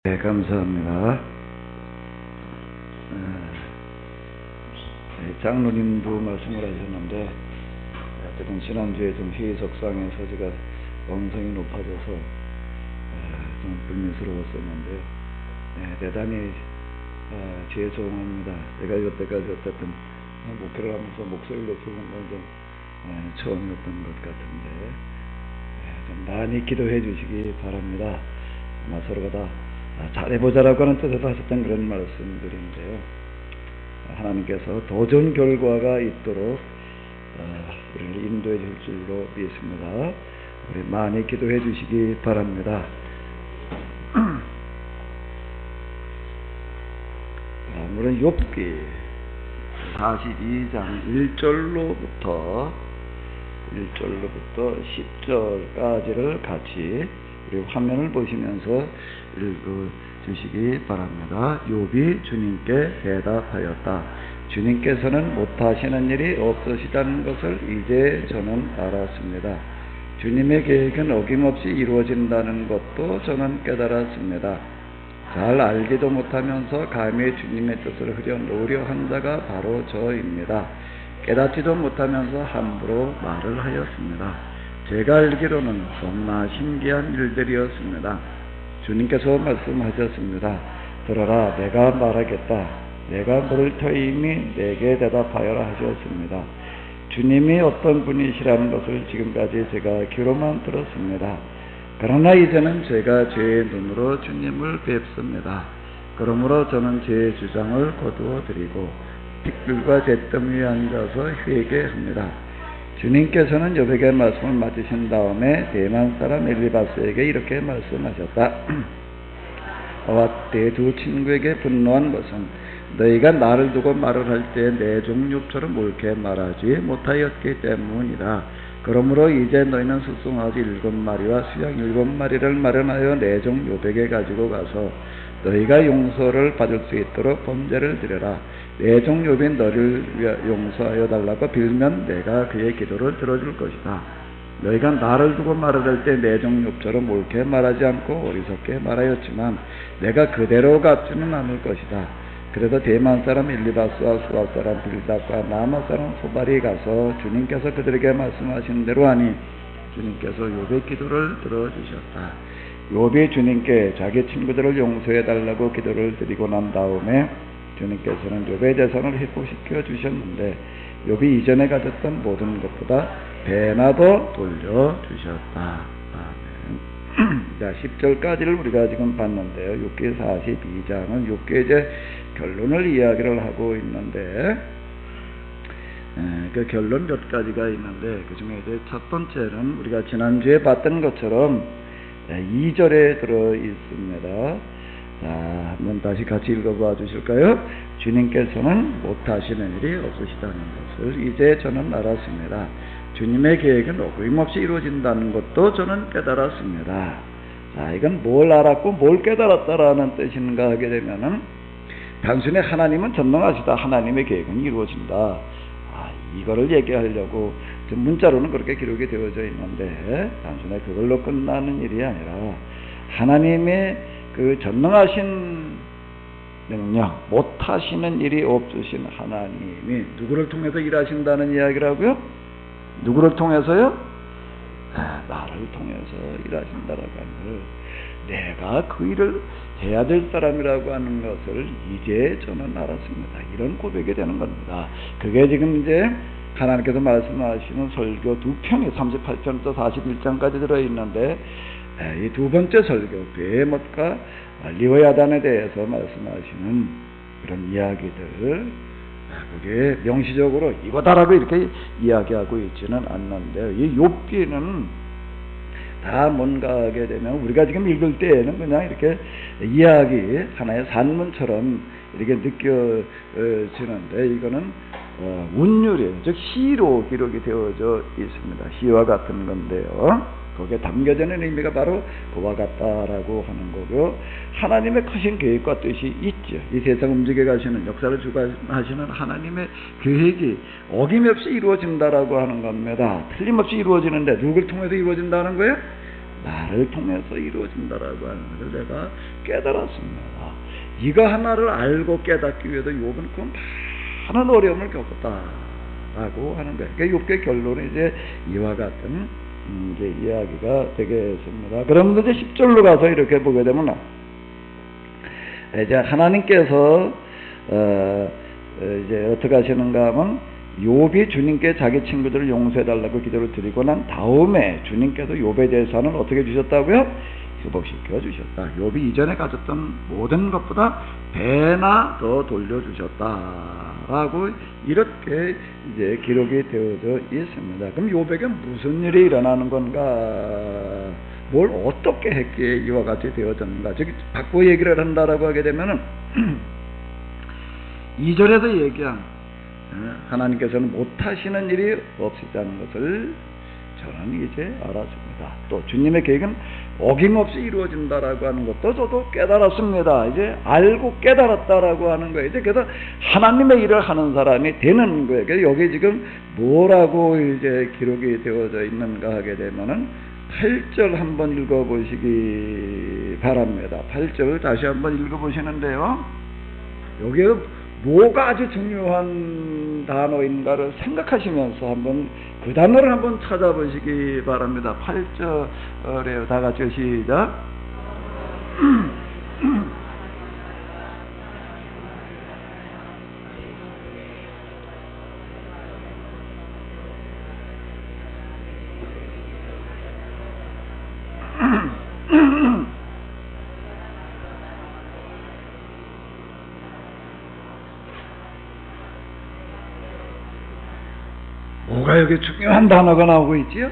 네, 감사합니다. 장로님도 말씀을 하셨는데, 어쨌든 지난주에 좀 회의석상에서 제가 언성이 높아져서 좀 불미스러웠었는데요. 대단히 죄송합니다. 제가 여태까지 어쨌든 목회를 하면서 목소리를 높여본 건 좀 처음이었던 것 같은데, 좀 많이 기도해 주시기 바랍니다. 아마 서로가 다 잘해보자라고 하는 뜻에서 하셨던 그런 말씀들인데요. 하나님께서 더 좋은 결과가 있도록 우리를 인도해 줄 줄로 믿습니다. 우리 많이 기도해 주시기 바랍니다. 물론 욥기 42장 1절로부터 10절까지를 같이 우리 화면을 보시면서 읽어주시기 바랍니다. 욥이 주님께 대답하였다. 주님께서는 못하시는 일이 없으시다는 것을 이제 저는 알았습니다. 주님의 계획은 어김없이 이루어진다는 것도 저는 깨달았습니다. 잘 알지도 못하면서 감히 주님의 뜻을 흐려놓으려 한 자가 바로 저입니다. 깨닫지도 못하면서 함부로 말을 하였습니다. 제가 알기로는 너무나 신기한 일들이었습니다. 주님께서 말씀하셨습니다. 들어라, 내가 말하겠다. 내가 물을 터이니 내게 대답하여라 하셨습니다. 주님이 어떤 분이시라는 것을 지금까지 제가 귀로만 들었습니다. 그러나 이제는 제가 죄의 눈으로 주님을 뵙습니다. 그러므로 저는 제 주장을 거두어 드리고 뒷뜰과 잿더미 위에 앉아서 회개합니다. 주님께서는 욥에게 말씀을 맡으신 다음에 대만 사람 엘리바스에게 이렇게 말씀하셨다. 내 두 친구에게 분노한 것은 너희가 나를 두고 말을 할 때 내 종 욥처럼 옳게 말하지 못하였기 때문이다. 그러므로 이제 너희는 숫송아지 7마리와 수양 7마리를 마련하여 내 종 욥에게 가지고 가서 너희가 용서를 받을 수 있도록 번제를 드려라. 내 종 욥이 너를 용서하여 달라고 빌면 내가 그의 기도를 들어줄 것이다. 너희가 나를 두고 말을 할 때 내 종 욥처럼 옳게 말하지 않고 어리석게 말하였지만 내가 그대로 갚지는 않을 것이다. 그래서 대만 사람 엘리바스와 수압 사람 빌닷과 나마 사람 소발이 가서 주님께서 그들에게 말씀하신 대로 하니 주님께서 욥의 기도를 들어주셨다. 욥이 주님께 자기 친구들을 용서해 달라고 기도를 드리고 난 다음에 주님께서는 욥의 재산을 회복시켜 주셨는데 욥이 이전에 가졌던 모든 것보다 배나 더 돌려주셨다. 자, 10절까지를 우리가 지금 봤는데요. 욥기 42장은 욥기의 이제 결론을 이야기를 하고 있는데, 그 결론 몇 가지가 있는데, 그 중에 이제 첫 번째는 우리가 지난주에 봤던 것처럼 2절에 들어 있습니다. 자, 한번 다시 같이 읽어봐 주실까요? 주님께서는 못하시는 일이 없으시다는 것을 이제 저는 알았습니다. 주님의 계획은 어김없이 이루어진다는 것도 저는 깨달았습니다. 자, 이건 뭘 알았고 뭘 깨달았다라는 뜻인가 하게 되면은 단순히 하나님은 전능하시다. 하나님의 계획은 이루어진다. 이거를 얘기하려고 문자로는 그렇게 기록이 되어져 있는데 단순히 그걸로 끝나는 일이 아니라 하나님의 그 전능하신 능력, 못하시는 일이 없으신 하나님이 누구를 통해서 일하신다는 이야기라고요? 누구를 통해서요? 나를 통해서 일하신다라고 하는 걸, 내가 그 일을 해야 될 사람이라고 하는 것을 이제 저는 알았습니다. 이런 고백이 되는 겁니다. 그게 지금 이제 하나님께서 말씀하시는 설교 2편이 38편부터 41장까지 들어있는데, 이 두 번째 설교 베헤못과 리호야단에 대해서 말씀하시는 그런 이야기들, 그게 명시적으로 이거다라고 이렇게 이야기하고 있지는 않는데요. 이 욥기는 다 뭔가 하게 되면 우리가 지금 읽을 때에는 그냥 이렇게 이야기 하나의 산문처럼 이렇게 느껴지는데, 이거는 운율이에요. 즉 시로 기록이 되어져 있습니다. 시와 같은 건데요. 거기에 담겨져 있는 의미가 바로 그와 같다라고 하는 거고요. 하나님의 크신 계획과 뜻이 있죠. 이 세상 움직여 가시는 역사를 주관하시는 하나님의 계획이 어김없이 이루어진다라고 하는 겁니다. 틀림없이 이루어지는데 누굴 통해서 이루어진다는 거예요? 나를 통해서 이루어진다라고 하는 것을 내가 깨달았습니다. 이거 하나를 알고 깨닫기 위해서 욥은 그 많은 어려움을 겪었다라고 하는 거예요. 그러니까 욥의 결론은 이제 이와 같은 이제 이야기가 되겠습니다. 그러면서 이제 10절로 가서 이렇게 보게 되면 이제 하나님께서 이제 어떻게 하시는가 하면 욥이 주님께 자기 친구들을 용서해달라고 기도를 드리고 난 다음에 주님께서 욥의 재산을 어떻게 주셨다고요? 회복시켜 주셨다. 욥이 이전에 가졌던 모든 것보다 배나 더 돌려주셨다라고 이렇게 이제 기록이 되어져 있습니다. 그럼 욥에게 무슨 일이 일어나는 건가? 뭘 어떻게 했기에 이와 같이 되어졌는가? 저기 바꿔 얘기를 한다라고 하게 되면은 2절에서 얘기한 하나님께서는 못하시는 일이 없으시다는 것을 저는 이제 알았습니다. 또 주님의 계획은 어김없이 이루어진다라고 하는 것도 저도 깨달았습니다. 이제 알고 깨달았다라고 하는 거예요. 이제 그래서 하나님의 일을 하는 사람이 되는 거예요. 그래서 여기 지금 뭐라고 이제 기록이 되어져 있는가 하게 되면은 8절 한번 읽어보시기 바랍니다. 8절 다시 한번 읽어보시는데요. 여기에 뭐가 아주 중요한 단어인가를 생각하시면서 한번 그 단어를 한번 찾아보시기 바랍니다. 8절에요. 다 같이 시작. 뭐가 여기 중요한 단어가 나오고 있지요?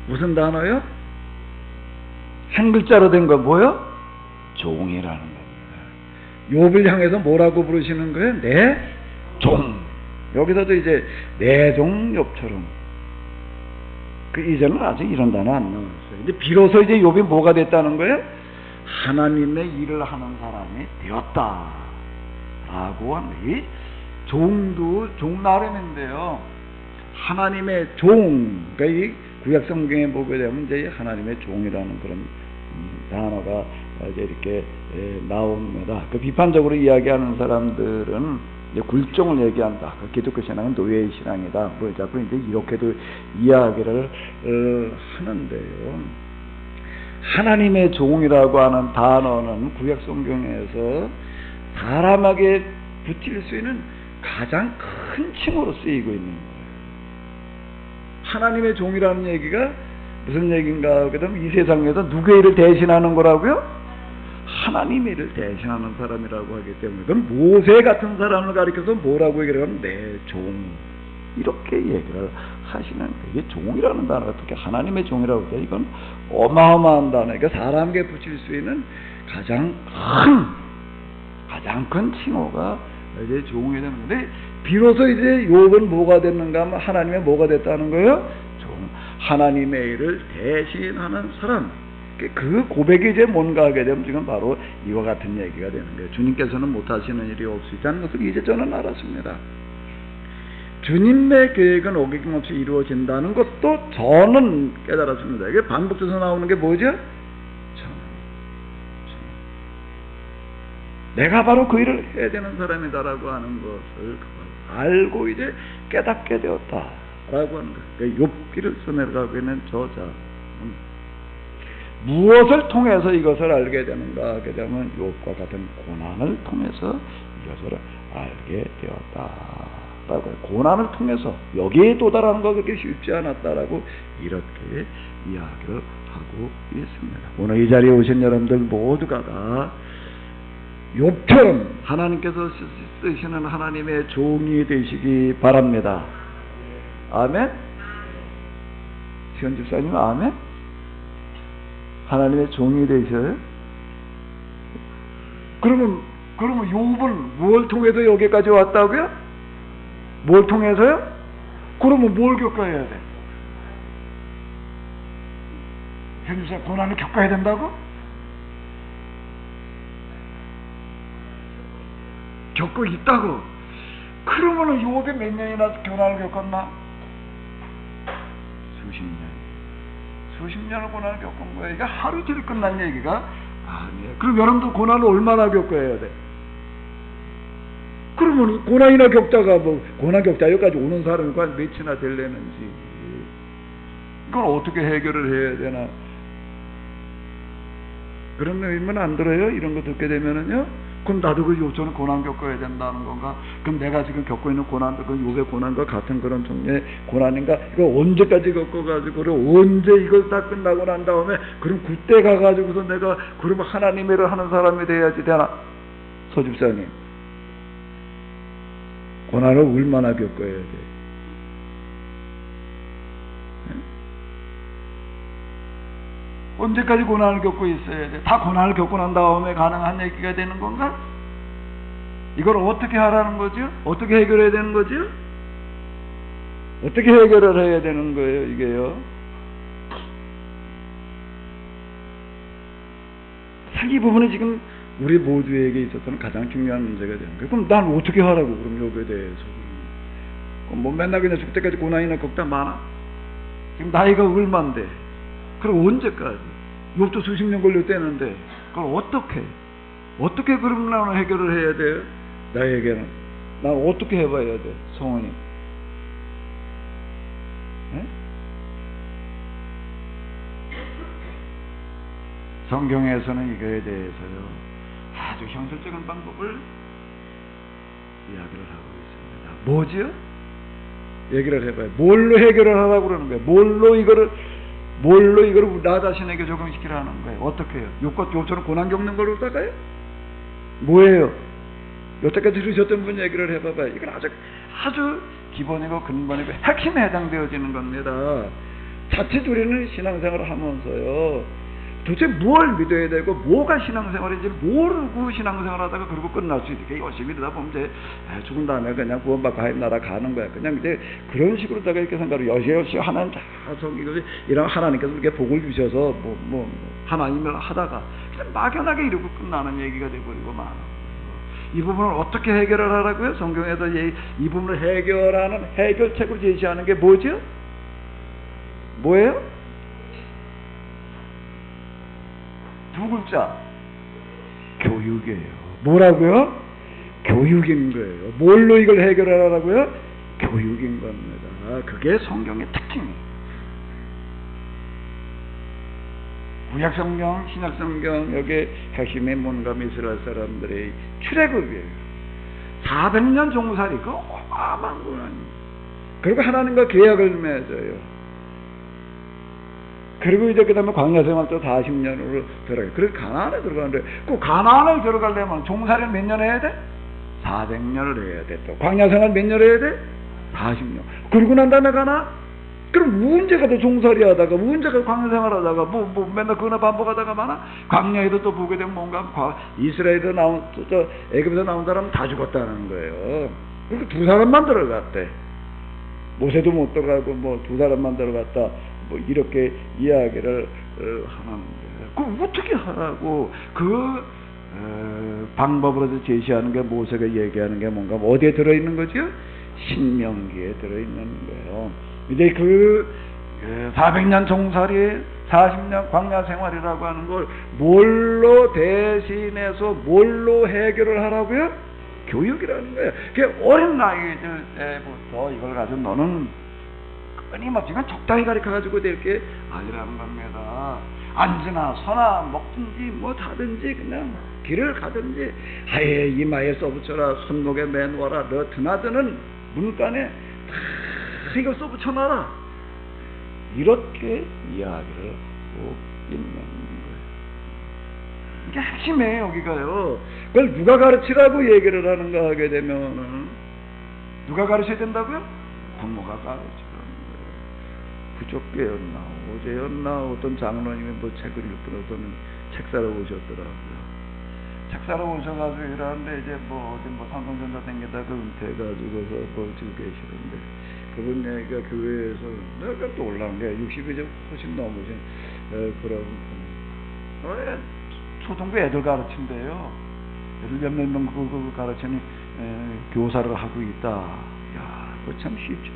무슨 단어요? 한 글자로 된 거 뭐요? 종이라는 겁니다. 욥을 향해서 뭐라고 부르시는 거예요? 내 종. 여기서도 이제 내 종 욥처럼. 그 이전은 아직 이런 단어 안 나왔어요. 이제 비로소 이제 욥이 뭐가 됐다는 거예요? 하나님의 일을 하는 사람이 되었다라고 하는 이 종도 종 나름인데요. 하나님의 종, 그러니까 이 구약 성경에 보게 되면 이제 하나님의 종이라는 그런 단어가 이제 이렇게 나옵니다. 그 비판적으로 이야기하는 사람들은 이제 굴종을 얘기한다. 그 기독교 신앙은 노예의 신앙이다. 뭐 자꾸 이제 이렇게도 이야기를 하는데요. 하나님의 종이라고 하는 단어는 구약 성경에서 사람에게 붙일 수 있는 가장 큰 칭호로 쓰이고 있는 거예요. 하나님의 종이라는 얘기가 무슨 얘기인가 하게 되면 이 세상에서 누구의 일을 대신하는 거라고요? 하나님의 일을 대신하는 사람이라고 하기 때문에 그럼 모세 같은 사람을 가리켜서 뭐라고 얘기를 하면 내 종 이렇게 얘기를 하시는 거예요. 이게 종이라는 단어가 특히 하나님의 종이라고 해요. 이건 어마어마한 단어니까 사람에게 붙일 수 있는 가장 큰 칭호가 이제 종이 되는 건데 비로소 이제 욥은 뭐가 됐는가 하면 하나님의 뭐가 됐다는 거예요? 종. 하나님의 일을 대신하는 사람. 그 고백이 이제 뭔가 하게 되면 지금 바로 이와 같은 얘기가 되는 거예요. 주님께서는 못하시는 일이 없으시다는 것을 이제 저는 알았습니다. 주님의 계획은 어김없이 이루어진다는 것도 저는 깨달았습니다. 이게 반복돼서 나오는 게 뭐죠? 내가 바로 그 일을 해야 되는 사람이다라고 하는 것을 알고 이제 깨닫게 되었다라고 하는 거예요. 그러니까 욥기를 써내려가고 있는 저자는 무엇을 통해서 이것을 알게 되는가 하게 되면 욥과 같은 고난을 통해서 이것을 알게 되었다라고 해요. 고난을 통해서 여기에 도달하는 거 그렇게 쉽지 않았다라고 이렇게 이야기를 하고 있습니다. 오늘 이 자리에 오신 여러분들 모두가 다 욥처럼 하나님께서 쓰시는 하나님의 종이 되시기 바랍니다. 아멘? 시원 집사님 아멘? 하나님의 종이 되셔요? 그러면 욥은 뭘 통해서 여기까지 왔다고요? 뭘 통해서요? 그러면 뭘 겪어야 돼? 시원 집사님 고난을 겪어야 된다고? 겪고 있다고. 그러면은 욥이 몇 년이나 고난을 겪었나? 수십 년. 수십 년을 고난을 겪은 거예요. 이게 하루 이틀이 끝난 얘기가 아니에요. 그럼 여러분도 고난을 얼마나 겪어야 돼? 그러면 고난이나 겪다가 고난 겪다 여기까지 오는 사람이 몇이나 되려는지 이걸 어떻게 해결을 해야 되나? 그런 의미는 안 들어요? 이런 거 듣게 되면은요? 그럼 나도 그 요청은 고난 겪어야 된다는 건가? 그럼 내가 지금 겪고 있는 고난도 그 요배 고난과 같은 그런 종류의 고난인가? 이거 언제까지 겪어가지고, 그리고 언제 이걸 다 끝나고 난 다음에, 그럼 그때 가가지고서 내가, 그러면 하나님의 일을 하는 사람이 돼야지 되나? 서집사님. 고난을 얼마나 겪어야 돼? 언제까지 고난을 겪고 있어야 돼? 다 고난을 겪고 난 다음에 가능한 얘기가 되는 건가? 이걸 어떻게 하라는 거죠? 어떻게 해결해야 되는 거죠? 어떻게 해결을 해야 되는 거예요, 이게요? 이 부분이 지금 우리 모두에게 있어서는 가장 중요한 문제가 되는 거예요. 그럼 난 어떻게 하라고, 그럼 여기에 대해서? 그럼 뭐 맨날 그냥 죽을 때까지 고난이나 겪다 많아? 지금 나이가 얼만데? 그럼 언제까지? 욥도 수십 년 걸렸대는데 그걸 어떻게 그럼 나는 해결을 해야 돼요? 나에게는 난 어떻게 해봐야 돼? 성원이 네? 성경에서는 이거에 대해서요 아주 현실적인 방법을 이야기를 하고 있습니다. 뭐지요? 얘기를 해봐요. 뭘로 해결을 하라고 그러는 거예요? 뭘로 이거를 나 자신에게 적용시키라는 거예요. 어떻게 해요? 욥처럼 고난 겪는 걸로 다가요? 뭐예요? 여태까지 들으셨던 분 얘기를 해봐봐요. 이건 아주 기본이고 근본이고 핵심에 해당되어지는 겁니다. 자칫 우리는 신앙생활을 하면서요. 도대체 뭘 믿어야 되고 뭐가 신앙생활인지를 모르고 신앙생활을 하다가 그러고 끝날 수 있게 열심히 되다 보면 이제 죽은 다음에 그냥 구원받고 하나님 나라 가는 거야. 그냥 이제 그런 식으로다가 이렇게 생각을 열심히 하나님 다 이런 하나님께서 이렇게 복을 주셔서 하나님을 하다가 그냥 막연하게 이러고 끝나는 얘기가 되버리고 많아. 이 부분을 어떻게 해결을 하라고요? 성경에서 이 부분을 해결하는 해결책을 제시하는 게 뭐죠? 뭐예요? 두 글자. 교육이에요. 뭐라고요? 교육인 거예요. 뭘로 이걸 해결하라고요? 교육인 겁니다. 그게 성경의 특징이에요. 구약성경, 신약성경 여기에 핵심의 뭔가 이스라엘 사람들의 출애굽이에요. 400년 종살이 그 어마어마한 거는. 그리고 하나님과 계약을 맺어요. 그리고 이제 그 다음에 광야생활도 40년으로 들어가요. 그래서 가나안에 들어가는데 그 가나안에 들어가려면 종살이를 몇 년 해야 돼? 400년을 해야 돼. 또 광야생활 몇 년 해야 돼? 40년. 그리고 난 다음에 가나? 그럼 언제 가도 종살이 하다가 언제 가도 광야생활 하다가 맨날 그거나 반복하다가 많아? 광야에도 또 보게 되면 뭔가 이스라엘에서 애굽에서 나온 사람은 다 죽었다는 거예요. 그리고 두 사람만 들어갔대. 모세도 못 들어가고 두 사람만 들어갔다. 이렇게 이야기를 하는데 그 어떻게 하라고 방법으로 제시하는 게 모세가 얘기하는 게 뭔가 어디에 들어있는 거죠? 신명기에 들어있는 거예요. 이제 400년 종살이 40년 광야 생활이라고 하는 걸 뭘로 대신해서 뭘로 해결을 하라고요? 교육이라는 거예요. 그 어린 나이들 때부터 이걸 가지고 너는 끊임없이 적당히 가르쳐가지고 될 게 아니라는 겁니다. 앉으나 서나 먹든지 다든지 그냥 길을 가든지 아예 이마에 써붙여라 손목에 매놓아라 너 드나드는 문간에 다 이거 써붙여놔라 이렇게 이야기를 하고 있는 거예요. 이게 핵심이에요. 여기가요. 그걸 누가 가르치라고 얘기를 하는가 하게 되면은 누가 가르쳐야 된다고요? 부모가 가르쳐. 그저께였나 어제였나 어떤 장로님이 책을 읽던 어떤 책 사러 오셨더라고요. 책 사러 오셔가지고 이러는데 이제 어디 삼성전자 댕기다가 은퇴해가지고서 지고 계시는데 그분 얘기가 교회에서 내가 또 올라온 게 60이 좀 훨씬 넘으신 그런 분. 초등부 애들 가르친대요. 애들 몇 명 그거 가르치니 교사를 하고 있다. 야, 그거 참 쉽죠.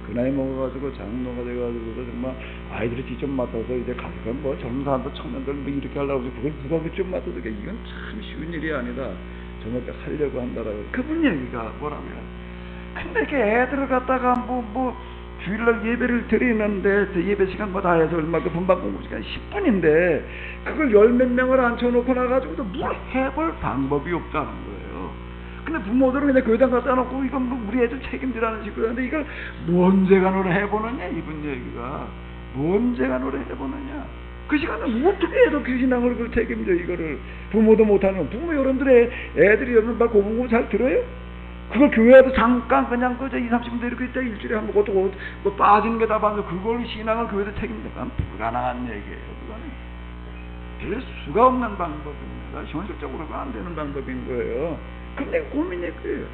그 나이 먹어가지고 장로가 돼가지고서 정말 아이들이 직접 맡아서 이제 가족은 뭐 젊은 사람들 청년들 뭐 이렇게 하려고 해서 그걸 누가 직접 맡아도 이건 참 쉬운 일이 아니다. 저녁에 하려고 한다라고. 그분 얘기가 뭐라고요? 근데 이렇게 애들을 갖다가 뭐 주일날 예배를 드리는데 예배 시간 뭐 다 해서 얼마 그 분반 공부 시간 10분인데 그걸 열 몇 명을 앉혀놓고 나가지고도 뭘 해볼 방법이 없다는 거예요. 근데 부모들은 그냥 교회당 갖다 놓고 이건 뭐 우리 애들 책임지라는 식으로 하는데 이걸 뭔 재간으로 해보느냐 이분 얘기가. 뭔 재간으로 해보느냐. 그 시간에 어떻게 해도 그 신앙을 그걸 책임져 이거를. 부모도 못하는 부모 여러분들의 애들이 여러분 말 고분고 잘 들어요? 그걸 교회에도 잠깐 그냥 그저 20, 30분 이렇게 있다 일주일에 한 번 것도 뭐 빠진 게 다 봐서 그걸 신앙을 교회에서 책임져가 불가능한 얘기예요. 그거는 될 수가 없는 방법입니다. 현실적으로가 안 되는 방법인 거예요. 그럼 내가 고민해 그래요.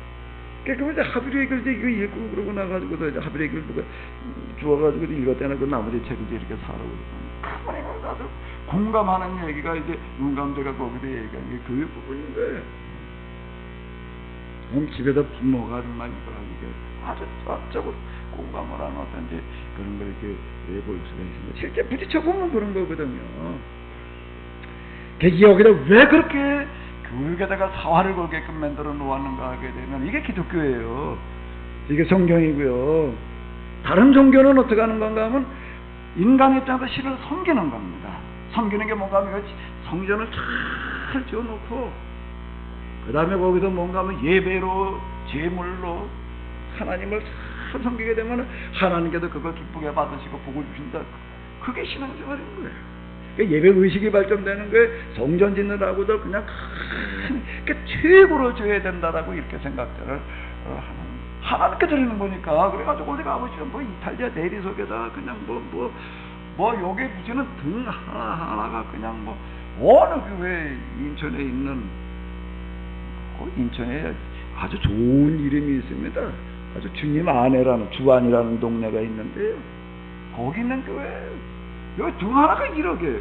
그러니까 하비리 얘기를 이거 읽고 그러고 나가지고서 이제 하비리 얘기를 누가 주워가지고 읽었다나 그 나머지 책을 이렇게 사라고 그러면 그거는 나도 공감하는 얘기가 이제 눈감대가 거기서 얘기가 이게 교회 부분인 거예요. 집에서 부모가 정말 이걸 하게 아주 전적으로 공감을 하는 어떤 이제 그런 걸 이렇게 볼 수가 있습니다. 실제 부딪혀 보면 그런 거거든요. 여기다 왜 그렇게 교육에다가 사활을 걸게끔 만들어 놓았는가 하게 되면 이게 기독교예요. 이게 성경이고요. 다른 종교는 어떻게 하는 건가 하면 인간 입장에서 신을 섬기는 겁니다. 섬기는 게 뭔가 하면 성전을 잘 지어놓고 그 다음에 거기서 뭔가 하면 예배로 제물로 하나님을 잘 섬기게 되면 하나님께서 그걸 기쁘게 받으시고 복을 주신다. 그게 신앙생활인 거예요. 그러니까 예배 의식이 발전되는 게 성전 짓느라고도 그냥 큰 최고로 줘야 된다라고 이렇게 생각들을 하나님께 드리는 거니까. 그래가지고 어디 가보시면 뭐 이탈리아 대리석에다 그냥 뭐 여기 붙이는 등 하나가 그냥 뭐 어느 교회 인천에 있는 인천에 아주 좋은 이름이 있습니다. 아주 주님 안에라는 주안이라는 동네가 있는데요. 거기 있는 교회 여기 등 하나가 1억이에요.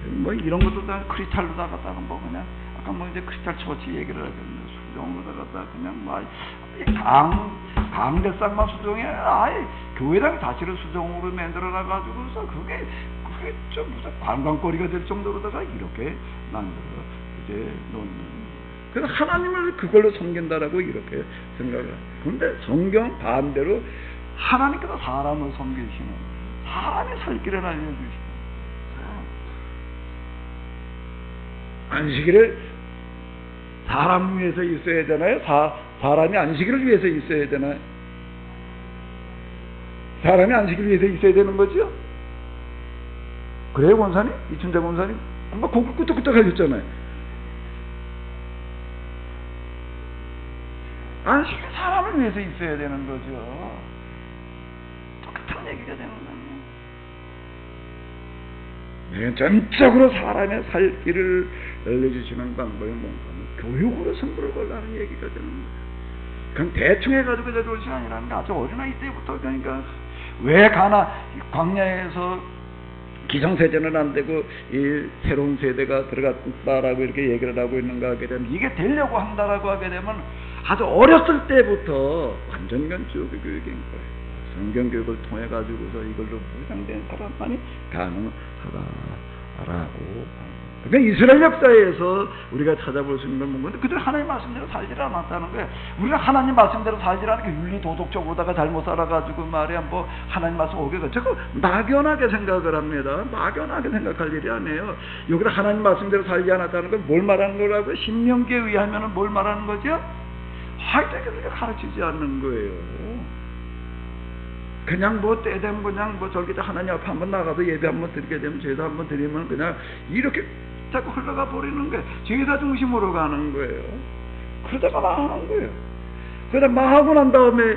뭐 이런 것도 다 크리스탈로 다갔다가 뭐 그냥 아까 뭐 이제 크리스탈 처치 얘기를 하겠는데 수정으로 다갔다 그냥 뭐 강대상만 수정해 아예 교회당 자체를 수정으로 만들어놔가지고서 그게 좀 무슨 관광거리가 될 정도로다가 이렇게 만들어 이제 놓는. 그래서 하나님을 그걸로 섬긴다라고 이렇게 생각을. 그런데 성경 반대로 하나님께서 사람을 섬기시는 사람이 살 길을 알려주시는 안식일을 사람 위해서 있어야 되나요? 사람이 안식일을 위해서 있어야 되나요? 사람이 안식일 위해서 있어야 되는 거죠? 그래요, 권사님? 이춘자 권사님? 막 고개 끄덕끄덕 하셨잖아요. 안식일 사람을 위해서 있어야 되는 거죠. 똑같은 얘기가 되는 거예요. 전적으로 사람의 살 길을 알려주시는 방법이 뭔가 하면 교육으로 승부를 걸라는 얘기가 되는 거예요. 그냥 대충 해가지고 저럴 시간이라는 게 아주 어린아이 때부터 그러니까 왜 광야에서 기성세대는 안 되고 이 새로운 세대가 들어갔다라고 이렇게 얘기를 하고 있는가 하게 되면 이게 되려고 한다라고 하게 되면 아주 어렸을 때부터 완전 면주의 교육인 거예요. 성경 교육을 통해 가지고서 이걸로 보장된 사람만이 가능하다라고. 그러니까 이스라엘 역사에서 우리가 찾아볼 수 있는 건 뭔가 그들 하나님 말씀대로 살지 않았다는 거예요. 우리가 하나님 말씀대로 살지 않은 게 윤리 도덕적으로다가 잘못 살아가지고 말이야 뭐 하나님 말씀 오게가 저거 막연하게 생각을 합니다. 막연하게 생각할 일이 아니에요. 여기다 하나님 말씀대로 살지 않았다는 건 뭘 말하는 거라고요? 신명기에 의하면은 뭘 말하는 거죠? 하여튼 가르치지 않는 거예요. 그냥 뭐 때 되면 그냥 뭐 저기 하나님 앞에 한번 나가서 예배 한번 드리게 되면 제사 한번 드리면 그냥 이렇게 자꾸 흘러가 버리는 거예요. 제사 중심으로 가는 거예요. 그러다가 망하는 거예요. 그러다 망하고 난 다음에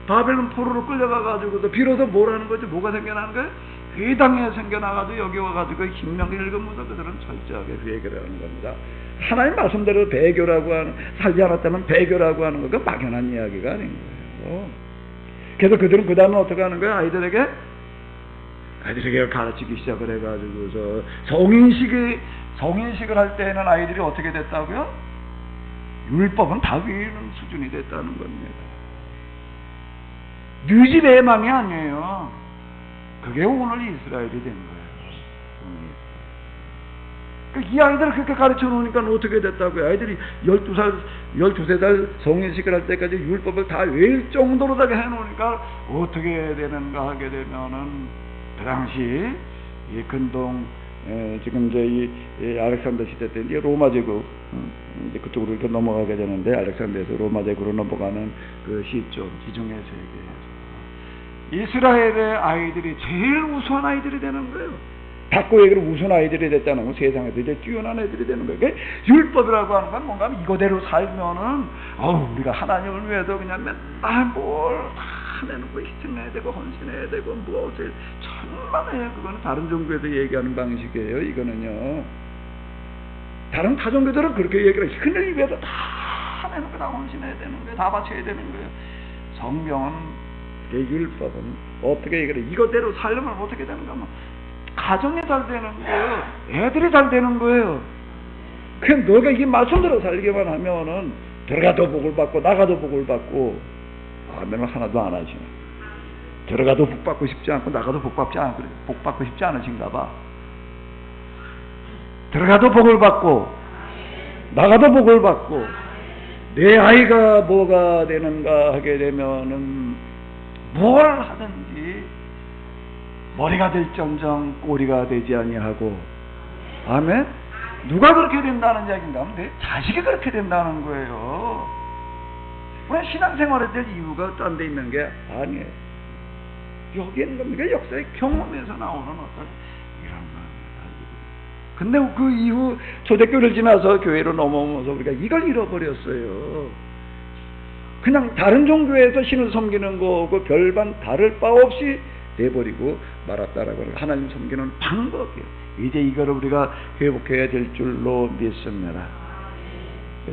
바벨론 포로로 끌려가가지고서 비로소 뭐라는 거지? 뭐가 생겨나는 거예요? 회당에 생겨나가지고 여기 와가지고 신명기를 읽으면서 그들은 철저하게 회개를 하는 겁니다. 하나님 말씀대로 배교라고 하는 살지 않았다면 배교라고 하는 거 그 막연한 이야기가 아닌 거예요. 그래서 그들은 그 다음에 어떻게 하는 거야? 아이들에게 가르치기 시작을 해가지고서 성인식을 할 때에는 아이들이 어떻게 됐다고요? 율법은 다 외우는 수준이 됐다는 겁니다. 네 집 애망이 아니에요. 그게 오늘 이스라엘이 된 거예요. 이 아이들을 그렇게 가르쳐 놓으니까 어떻게 됐다고요? 아이들이 12살, 12살 성인식을 할 때까지 율법을 다 외울 정도로다가 해놓으니까 어떻게 되는가 하게 되면은, 그 당시 이 근동, 지금 이제 이 알렉산더 시대 때 이제 로마 제국, 이제 그쪽으로 이렇게 넘어가게 되는데, 알렉산더에서 로마 제국으로 넘어가는 그 시점, 지중해 세계에서 이스라엘의 아이들이 제일 우수한 아이들이 되는 거예요. 바꿔 얘기로 우선 아이들이 됐다는 건 세상에서 이제 뛰어난 애들이 되는 거예요. 그러니까 율법이라고 하는 건 뭔가 이거대로 살면은, 우리가 하나님을 위해서 그냥 맨날 뭘 다 내놓고 희생해야 되고 헌신해야 되고 뭐 천만에요. 그거는 다른 종교에서 얘기하는 방식이에요. 이거는요. 다른 타 종교들은 그렇게 얘기를 해요. 하나님 위해서 다 내놓고 다 헌신해야 되는 거예요. 다 바쳐야 되는 거예요. 성경은, 율법은 어떻게 얘기를 해요? 이거대로 살려면 어떻게 되는가 하면, 가정이 잘 되는 거예요. 애들이 잘 되는 거예요. 그냥 너가 이게 말씀대로 살기만 하면은 들어가도 복을 받고 나가도 복을 받고, 아멘을 하나도 안 하시네. 들어가도 복 받고 싶지 않고 나가도 복 받고 싶지 않으신가 봐. 들어가도 복을 받고 나가도 복을 받고, 내 아이가 뭐가 되는가 하게 되면은 뭘 하든지 머리가 될정정 꼬리가 되지 아니하고, 아멘? 누가 그렇게 된다는 이야기인가 하면 내 자식이 그렇게 된다는 거예요. 우리는 신앙생활에 될 이유가 딴 데 있는 게 아니에요. 여기 있는 겁니다. 역사의 경험에서 나오는 어떤 이런 겁니다. 근데 그 이후 초대교회를 지나서 교회로 넘어오면서 우리가 이걸 잃어버렸어요. 그냥 다른 종교에서 신을 섬기는 거고 별반 다를 바 없이 돼버리고 말았다라고 하는, 하나님 섬기는 방법이에요. 이제 이거를 우리가 회복해야 될 줄로 믿습니다.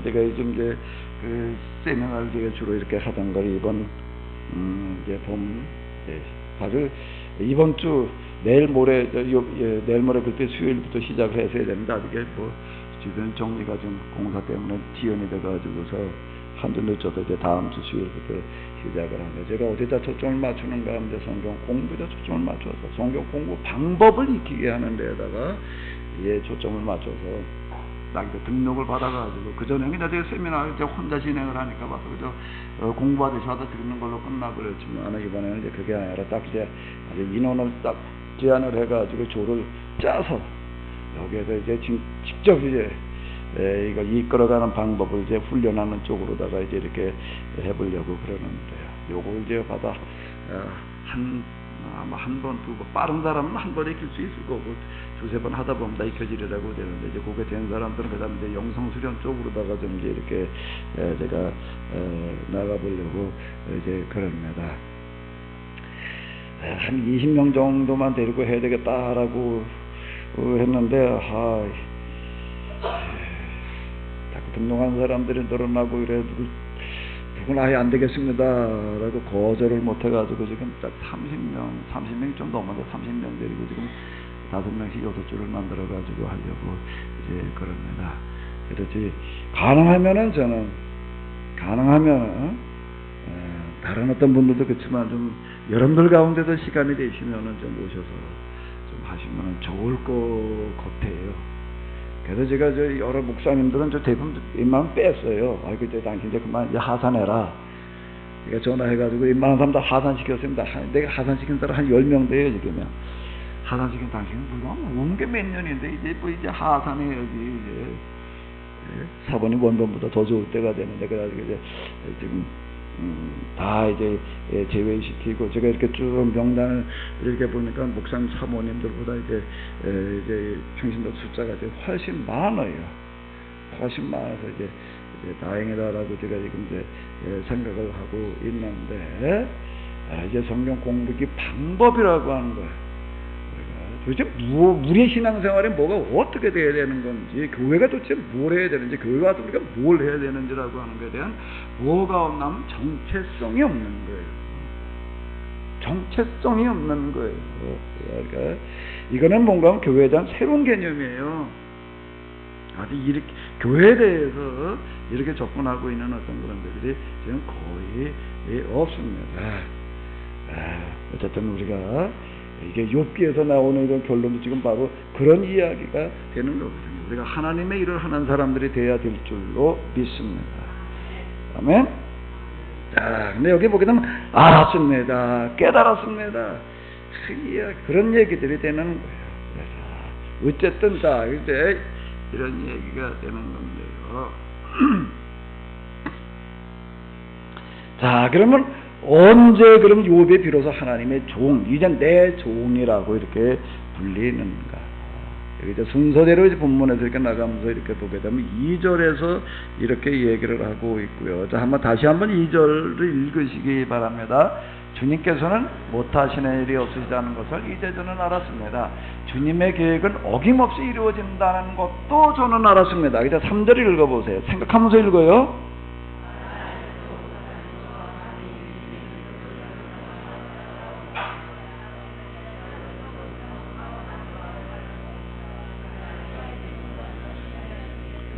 제가 요즘 이제 그 세미나를 제가 주로 이렇게 하던 걸 이번 이제 아주 이번 주 내일 모레 그때 수요일부터 시작을 했어야 되는데, 아직 뭐 주변 정리가 좀 공사 때문에 지연이 돼가지고서 한주 늦춰서 이제 다음 주 수요일부터 시작을 하는데, 제가 어디다 초점을 맞추는가 하면 이제 성경 공부에다 초점을 맞춰서 성경 공부 방법을 익히게 하는 데에다가 초점을 맞춰서 딱 등록을 받아가지고, 그전에는 이제 제가 세미나 이제 혼자 진행을 하니까 봐서 그저 공부하듯이 하다 듣는 걸로 끝나버렸지만, 이번에는 이제 그게 아니라 딱 이제 아주 인원을 딱 제안을 해가지고 조를 짜서 여기에서 이제 직접 이제 이걸 이끌어가는 방법을 이제 훈련하는 쪽으로다가 이제 이렇게 해보려고 그러는데요. 요거 이제 받아 아마 한 번, 두 번, 빠른 사람은 한 번에 익힐 수 있을 거고, 두세 번 하다 보면 다 익혀지려고 되는데, 이제 그게 된 사람들은 그 다음에 이제 영성 수련 쪽으로다가 좀 이제 이렇게 제가 나가보려고 이제 그럽니다. 한 20명 정도만 데리고 해야 되겠다라고 했는데, 자꾸 등록한 사람들이 늘어나고 이래도 그건 아예 안 되겠습니다 라고 거절을 못 해가지고 지금 딱 30명 좀 넘어서 30명 데리고 지금 5명씩 6줄을 만들어 가지고 하려고 이제 그럽니다. 그렇지, 가능하면은 저는 다른 어떤 분들도 그렇지만 좀 여러분들 가운데도 시간이 되시면은 좀 오셔서 좀 하시면은 좋을 것 같아요. 그래서 제가 여러 목사님들은 대부분 웬만하면 뺐어요. 그때 당신 이제 그만 이제 하산해라. 제가 전화해가지고 웬만한 사람 다 하산시켰습니다. 내가 하산시킨 사람 한 10명 돼요, 지금요. 하산시킨 당신은 물론 온 게 몇 년인데, 이제 하산해야지, 이제. 사본이 원본보다 더 좋을 때가 되는데, 그래가지고 이제 지금, 다 이제 제외시키고, 제가 이렇게 쭉 명단을 이렇게 보니까 목사님 사모님들보다 이제 평신도 숫자가 이제 훨씬 많아요. 훨씬 많아서 이제 다행이다라고 제가 지금 이제 생각을 하고 있는데, 이제 성경 공부기 방법이라고 하는 거예요. 도대체 우리의 신앙생활에 뭐가 어떻게 돼야 되는 건지, 교회가 도대체 뭘 해야 되는지, 교회가 우리가 뭘 해야 되는지라고 하는 것에 대한 뭐가 없나면 정체성이 없는 거예요. 정체성이 없는 거예요. 그러니까 이거는 뭔가 하면 교회에 대한 새로운 개념이에요. 아직 이렇게 교회에 대해서 이렇게 접근하고 있는 어떤 그런 데들이 지금 거의 없습니다. 어쨌든 우리가 이게 욥기에서 나오는 이런 결론도 지금 바로 그런 이야기가 되는 거거든요. 우리가 하나님의 일을 하는 사람들이 돼야 될 줄로 믿습니다. 아멘. 자, 근데 여기 보게 되면 알았습니다, 깨달았습니다, 그런 얘기들이 되는 거예요. 그래서 어쨌든 자 이제 이런 얘기가 되는 건데요. 자, 그러면 언제 그럼 욥이 비로소 하나님의 종, 이제 내 종이라고 이렇게 불리는가? 여기 이제 순서대로 이제 본문에서 이렇게 나가면서 이렇게 보게 되면 2절에서 이렇게 얘기를 하고 있고요. 자, 다시 한번 2절을 읽으시기 바랍니다. 주님께서는 못하시는 일이 없으시다는 것을 이제 저는 알았습니다. 주님의 계획은 어김없이 이루어진다는 것도 저는 알았습니다. 이제 3절 읽어보세요. 생각하면서 읽어요.